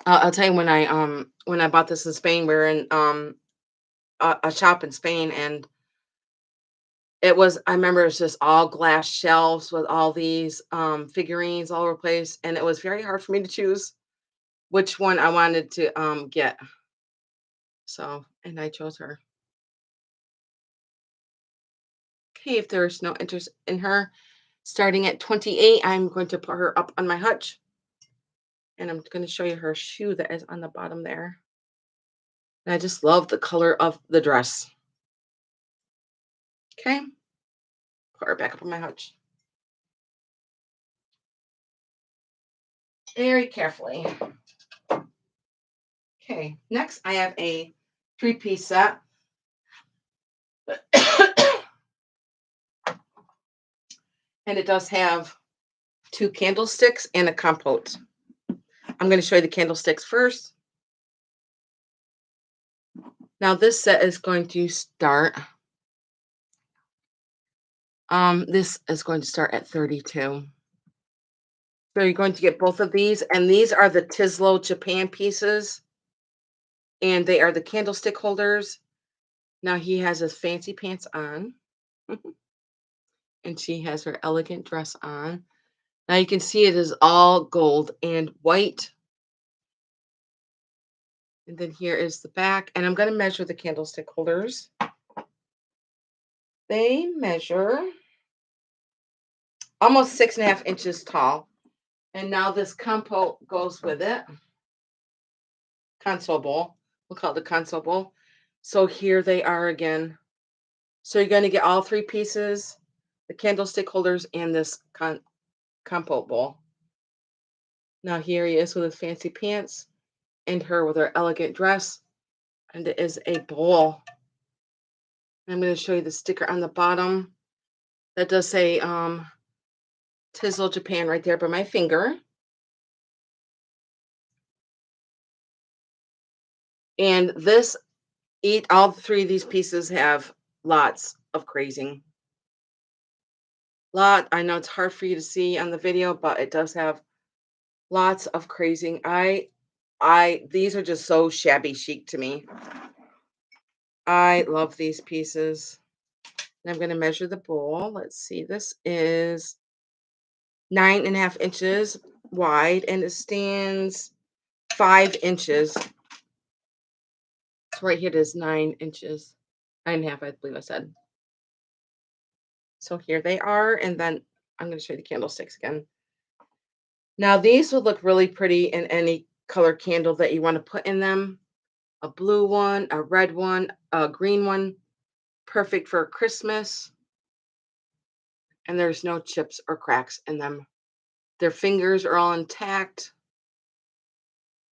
I'll tell you when I bought this in Spain, we were in a shop in Spain, and I remember it was just all glass shelves with all these figurines all over the place, and it was very hard for me to choose which one I wanted to get. So, and I chose her. Okay, if there's no interest in her, starting at 28, I'm going to put her up on my hutch. And I'm going to show you her shoe that is on the bottom there. And I just love the color of the dress. Okay, put her back up on my hutch. Very carefully. Okay, next I have a 3-piece set. And it does have 2 candlesticks and a compote. I'm going to show you the candlesticks first. Now this set is going to start. This is going to start at 32. So you're going to get both of these, and these are the Tislo Japan pieces, and they are the candlestick holders. Now he has his fancy pants on, and she has her elegant dress on. Now you can see it is all gold and white. And then here is the back, and I'm going to measure the candlestick holders. They measure almost 6.5 inches tall. And now this compote goes with it. Console bowl. We'll call it the console bowl. So here they are again. So you're going to get all 3 pieces, the candlestick holders, and this compote bowl. Now here he is with his fancy pants, and her with her elegant dress. And it is a bowl. I'm going to show you the sticker on the bottom. That does say Tislo Japan right there by my finger. And all 3 of these pieces have lots of crazing. I know it's hard for you to see on the video, but it does have lots of crazing. These are just so shabby chic to me. I love these pieces. And I'm going to measure the bowl. Let's see. This is 9.5 inches wide, and it stands 5 inches. So right here it is 9 inches. 9.5, I believe I said. So here they are, and then I'm going to show you the candlesticks again. Now these will look really pretty in any color candle that you want to put in them. A blue one, a red one, a green one. Perfect for Christmas. And there's no chips or cracks in them. Their fingers are all intact.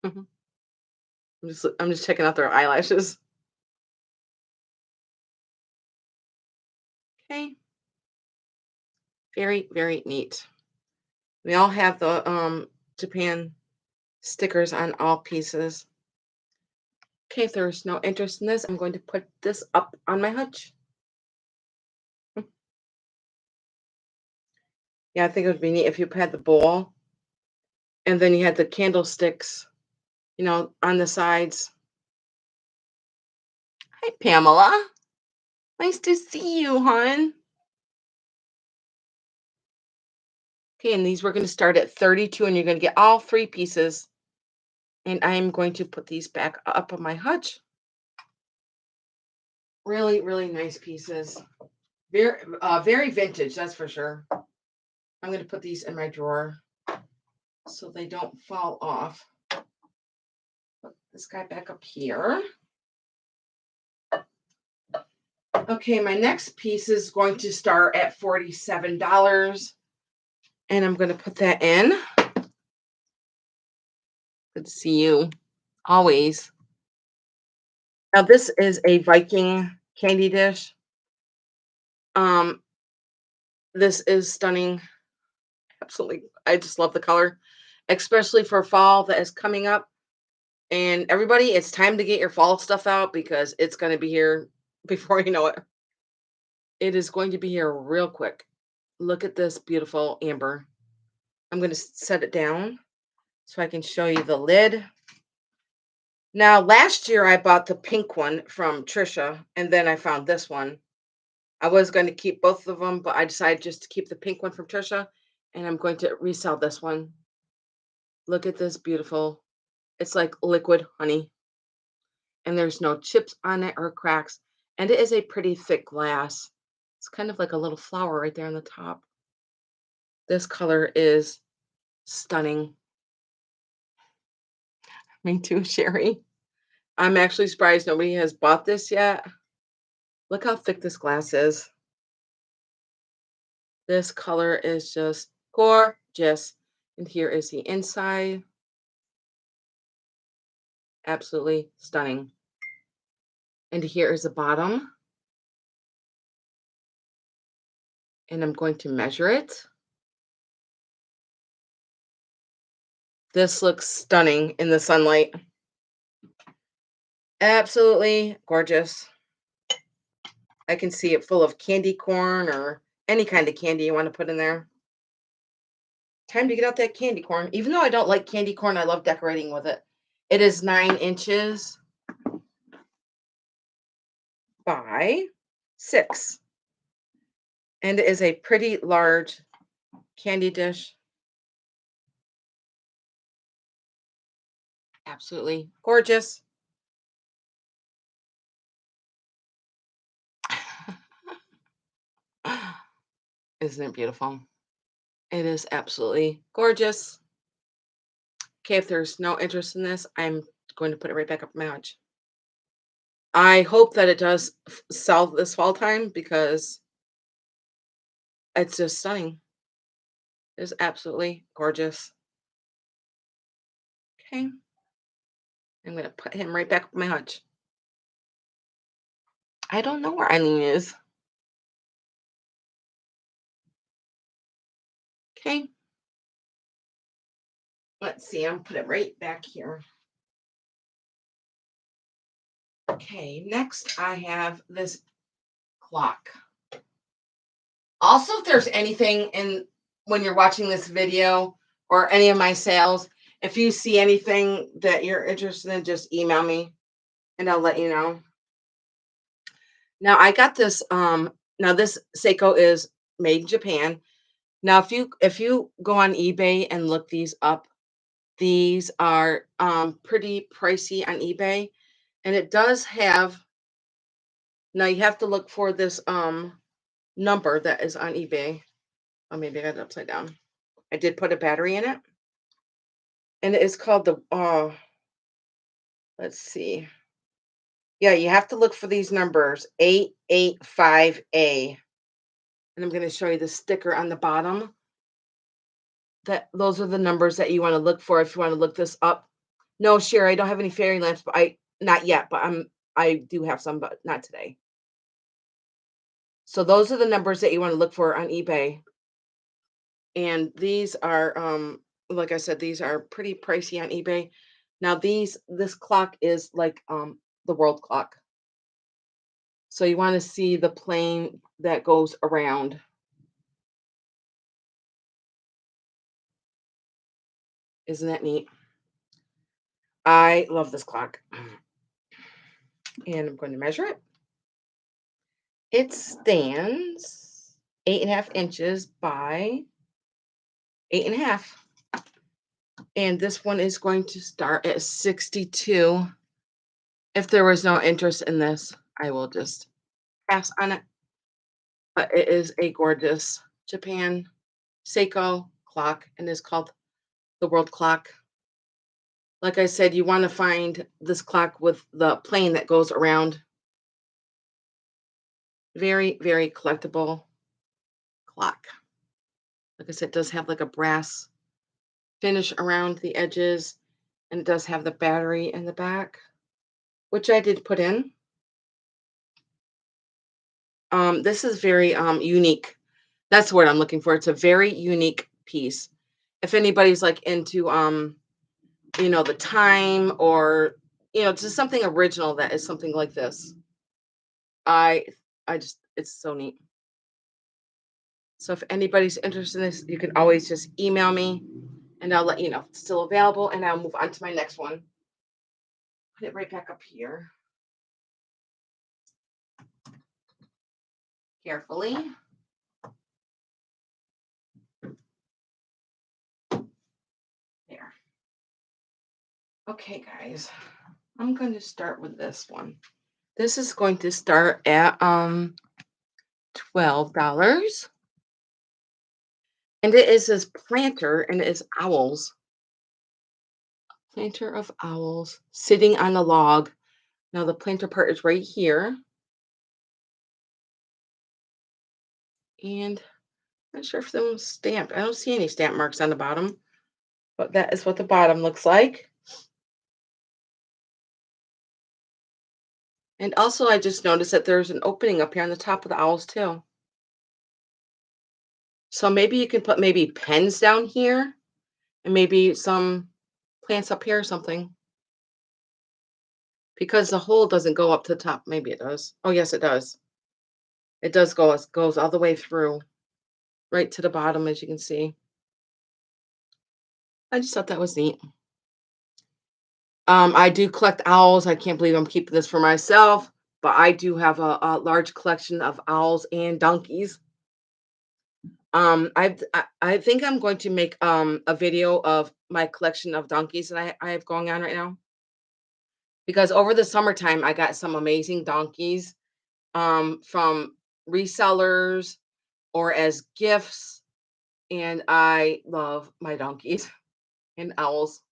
I'm just checking out their eyelashes. Okay. Very, very neat. We all have the Japan stickers on all pieces. Okay, if there's no interest in this, I'm going to put this up on my hutch. Yeah, I think it would be neat if you had the bowl and then you had the candlesticks, on the sides. Hi, Pamela. Nice to see you, hon. Okay, and these we're going to start at 32, and you're going to get all 3 pieces. And I'm going to put these back up on my hutch. Really, really nice pieces. Very, very vintage, that's for sure. I'm going to put these in my drawer so they don't fall off. Put this guy back up here. Okay, my next piece is going to start at $47. And I'm going to put that in. Good to see you. Always. Now, this is a Viking candy dish. This is stunning. Absolutely. I just love the color, especially for fall that is coming up. And everybody, it's time to get your fall stuff out because it's going to be here before you know it. It is going to be here real quick. Look at this beautiful amber. I'm going to set it down so I can show you the lid. Now, last year I bought the pink one from Trisha, and then I found this one. I was going to keep both of them, but I decided just to keep the pink one from Trisha, and I'm going to resell this one. Look at this beautiful. It's like liquid honey, and there's no chips on it or cracks, and it is a pretty thick glass. It's kind of like a little flower right there on the top. This color is stunning. Me too, Sherry. I'm actually surprised nobody has bought this yet. Look how thick this glass is. This color is just gorgeous. And here is the inside. Absolutely stunning. And here is the bottom. and I'm going to measure it. This looks stunning in the sunlight. Absolutely gorgeous. I can see it full of candy corn or any kind of candy you want to put in there. Time to get out that candy corn. Even though I don't like candy corn, I love decorating with it. It is 9 inches by 6. And it is a pretty large candy dish. Absolutely gorgeous. Isn't it beautiful? It is absolutely gorgeous. Okay, if there's no interest in this, I'm going to put it right back up in my hutch. I hope that it does sell this fall time because it's just stunning. It's absolutely gorgeous. Okay, I'm going to put him right back up in my hutch. I don't know where Eileen is. Okay, let's see. I'm put it right back here. Okay, next I have this clock. Also, if there's anything in when you're watching this video or any of my sales, if you see anything that you're interested in, just email me and I'll let you know. Now I got this now this Seiko is made in Japan. Now if you go on eBay and look these up, these are pretty pricey on eBay and it does have now you have to look for this number that is on eBay. Oh, maybe I got it upside down. I did put a battery in it. And it is called the let's see. Yeah, you have to look for these numbers 885A. And I'm going to show you the sticker on the bottom. That those are the numbers that you want to look for if you want to look this up. No, Sherry, I don't have any fairy lamps, but I not yet, but I do have some, but not today. So those are the numbers that you want to look for on eBay. And these are like I said, these are pretty pricey on eBay. Now this clock is like the world clock. So you want to see the plane that goes around. Isn't that neat? I love this clock. And I'm going to measure it. It stands 8.5 inches by 8.5. And this one is going to start at 62. If there was no interest in this, I will just pass on it. But it is a gorgeous Japan Seiko clock and is called the world clock. Like I said, you want to find this clock with the plane that goes around. Very, very collectible clock. Like I said, it does have like a brass finish around the edges, and it does have the battery in the back, which I did put in. This is very unique. That's the word I'm looking for. It's a very unique piece. If anybody's like into the time or just something original that is something like this. I I just it's so neat. So if anybody's interested in this, you can always just email me and I'll let you know if it's still available and I'll move on to my next one. Put it right back up here. Carefully. There. Okay, guys. I'm going to start with this one. This is going to start at $12. And it is this planter and it is owls. Planter of owls sitting on a log. Now the planter part is right here. And I'm not sure if them stamped. I don't see any stamp marks on the bottom, but that is what the bottom looks like. And also, I just noticed that there's an opening up here on the top of the owls too. So maybe you can put maybe pens down here and maybe some plants up here or something because the hole doesn't go up to the top. Maybe it does. Oh, yes, it does. It does go. It goes all the way through, right to the bottom, as you can see. I just thought that was neat. I do collect owls. I can't believe I'm keeping this for myself, but I do have a large collection of owls and donkeys. I think I'm going to make a video of my collection of donkeys that I have going on right now because over the summertime I got some amazing donkeys from resellers or as gifts, and I love my donkeys and owls.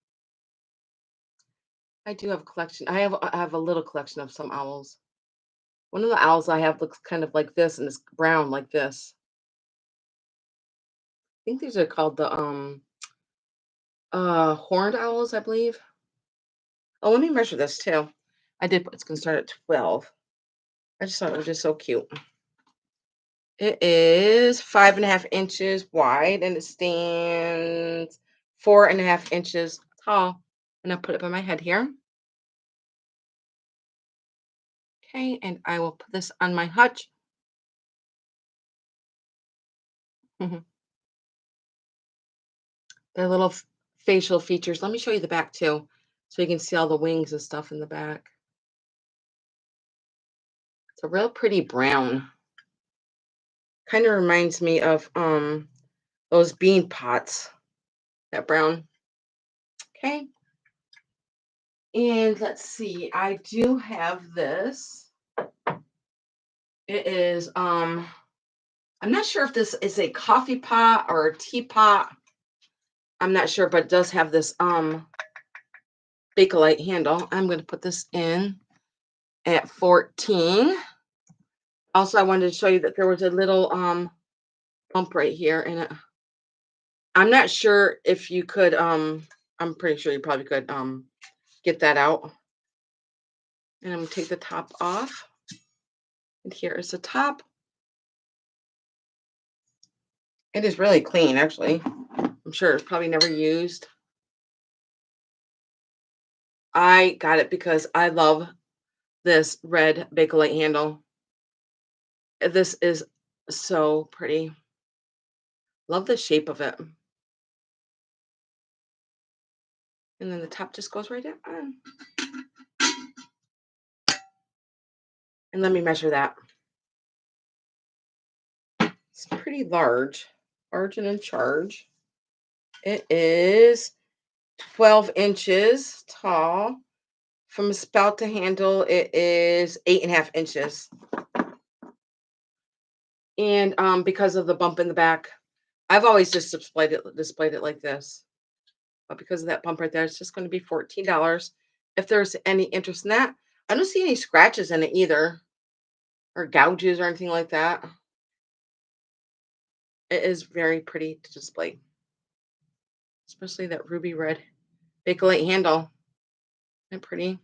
I do have a collection. I have a little collection of some owls. One of the owls I have looks kind of like this and it's brown like this. I think these are called the horned owls, I believe. Oh, let me measure this too. I did put it's gonna start at 12. I just thought it was just so cute. It is 5.5 inches wide and it stands 4.5 inches tall. And I'll put it by my head here. Okay, and I will put this on my hutch. Mhm. Their little facial features. Let me show you the back too, so you can see all the wings and stuff in the back. It's a real pretty brown. Kind of reminds me of those bean pots. That brown. Okay. And let's see. I do have this. It is I'm not sure if this is a coffee pot or a teapot. I'm not sure, but it does have this Bakelite handle. I'm going to put this in at 14. Also, I wanted to show you that there was a little bump right here in it. I'm not sure if you could I'm pretty sure you probably could get that out. And I'm going to take the top off. And here is the top. It is really clean actually. I'm sure it's probably never used. I got it because I love this red Bakelite handle. This is so pretty. Love the shape of it. And then the top just goes right on. And let me measure that. It's pretty large. Large and in charge. It is 12 inches tall. From a spout to handle, it is 8.5 inches. And because of the bump in the back, I've always just displayed it like this. But because of that bump right there, it's just going to be $14. If there's any interest in that, I don't see any scratches in it either, or gouges or anything like that. It is very pretty to display, especially that ruby red Bakelite handle. Isn't it pretty?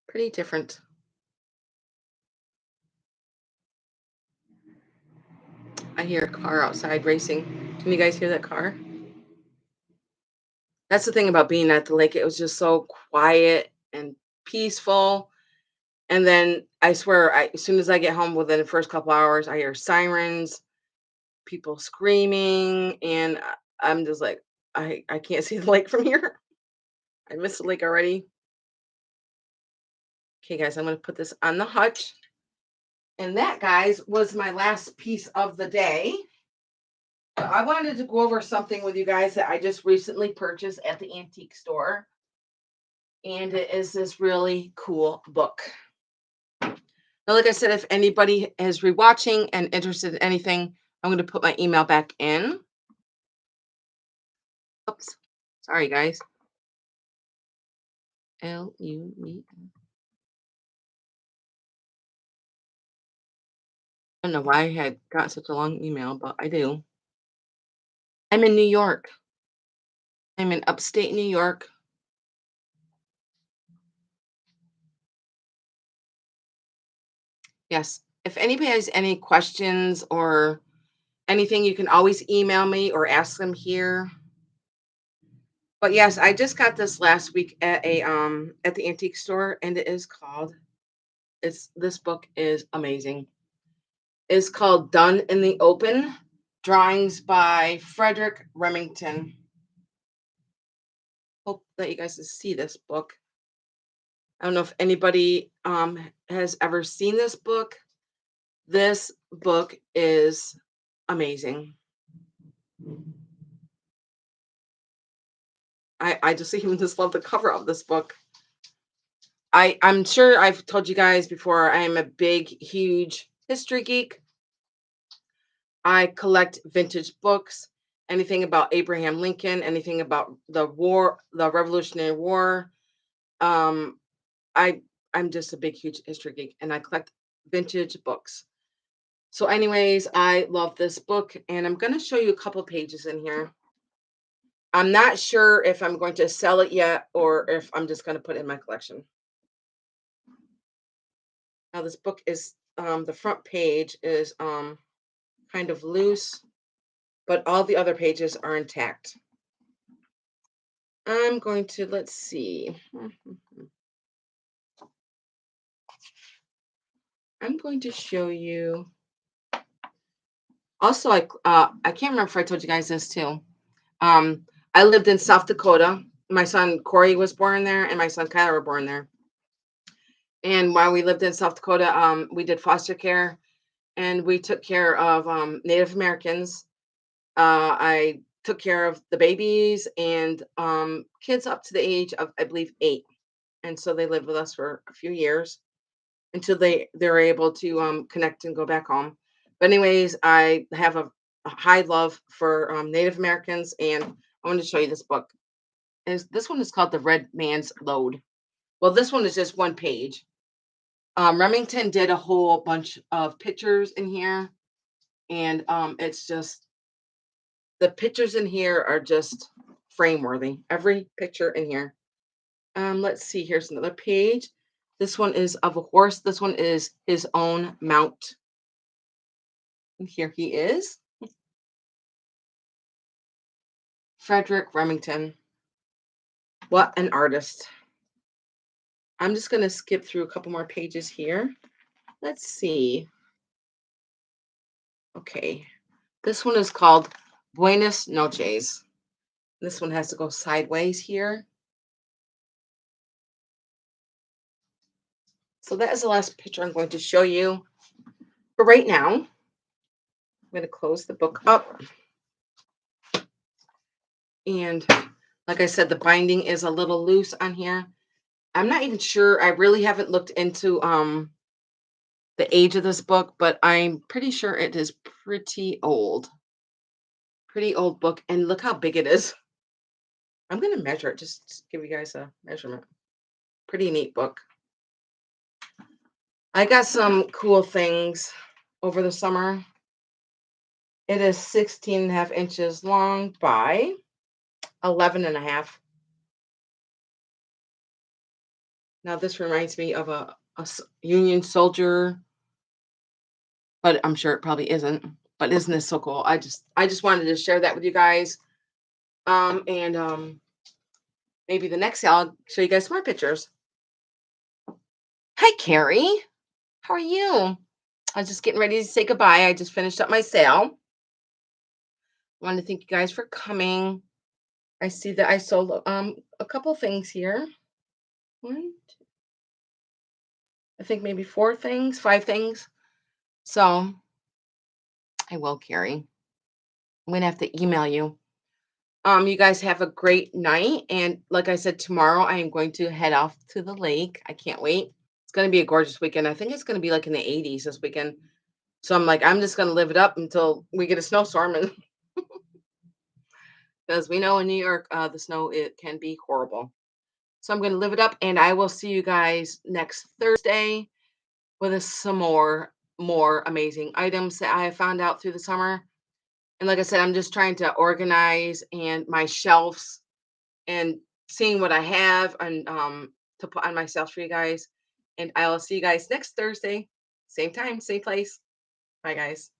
Pretty different. I hear a car outside racing. Can you guys hear that car? That's the thing about being at the lake. It was just so quiet and peaceful. And then I swear, as soon as I get home, within the first couple hours, I hear sirens, people screaming, and I'm just like, I can't see the lake from here. I missed the lake already. Okay, guys, I'm going to put this on the hutch. And that, guys, was my last piece of the day. I wanted to go over something with you guys that I just recently purchased at the antique store. And it is this really cool book. Now, like I said, if anybody is rewatching and interested in anything, I'm going to put my email back in. Oops. Sorry, guys. LUE. I don't know why I had got such a long email, but I do. I'm in New York. I'm in upstate New York. Yes. If anybody has any questions or anything, you can always email me or ask them here. But yes, I just got this last week at the antique store, and it is called it's this book is amazing. It's called Done in the Open, drawings by Frederick Remington. Hope that you guys can see this book. I don't know if anybody has ever seen this book. This book is amazing. I just even just love the cover of this book. I'm sure I've told you guys before, I am a big, huge history geek. I collect vintage books, anything about Abraham Lincoln, anything about the war, the Revolutionary War. Um, I I'm just a big, huge history geek, and I collect vintage books. So, anyways, I love this book, and I'm going to show you a couple pages in here. I'm not sure if I'm going to sell it yet or if I'm just going to put it in my collection. Now, this book is the front page is kind of loose, but all the other pages are intact. I'm going to let's see. I'm going to show you. Also, I can't remember if I told you guys this too. Um, I lived in South Dakota. My son Corey was born there, and my son Kyler were born there. And while we lived in South Dakota, we did foster care, and we took care of Native Americans. I took care of the babies and kids up to the age of, I believe, 8. And so they lived with us for a few years until they were able to connect and go back home. But anyways, I have a high love for Native Americans, and I want to show you this book. Is this one is called The Red Man's Load. Well, this one is just one page. Remington did a whole bunch of pictures in here, and it's just the pictures in here are just frame worthy. Every picture in here. Let's see. Here's another page. This one is of a horse. This one is his own mount. And here he is, Frederick Remington. What an artist. I'm just going to skip through a couple more pages here. Let's see. Okay. This one is called Buenas Noches. This one has to go sideways here. So that is the last picture I'm going to show you. For right now, I'm going to close the book up. And like I said, the binding is a little loose on here. I'm not even sure. I really haven't looked into the age of this book, but I'm pretty sure it is pretty old. Pretty old book. And look how big it is. I'm going to measure it, just to give you guys a measurement. Pretty neat book. I got some cool things over the summer. It is 16 and a half inches long by 11 and a half. Now, this reminds me of a Union soldier, but I'm sure it probably isn't. But isn't this so cool? I just wanted to share that with you guys. And maybe the next day I'll show you guys some more pictures. Hi, Carrie. How are you? I was just getting ready to say goodbye. I just finished up my sale. I want to thank you guys for coming. I see that I sold a couple things here. One, two, I think maybe 4 things, 5 things. So I will, Carrie. I'm gonna have to email you. You guys have a great night. And like I said, tomorrow I am going to head off to the lake. I can't wait. It's gonna be a gorgeous weekend. I think it's gonna be like in the 80s this weekend. So I'm like, I'm just gonna live it up until we get a snowstorm, and because we know in New York, the snow it can be horrible. So I'm gonna live it up, and I will see you guys next Thursday with some more amazing items that I have found out through the summer. And like I said, I'm just trying to organize and my shelves and seeing what I have and to put on my shelves for you guys. And I will see you guys next Thursday. Same time, same place. Bye, guys.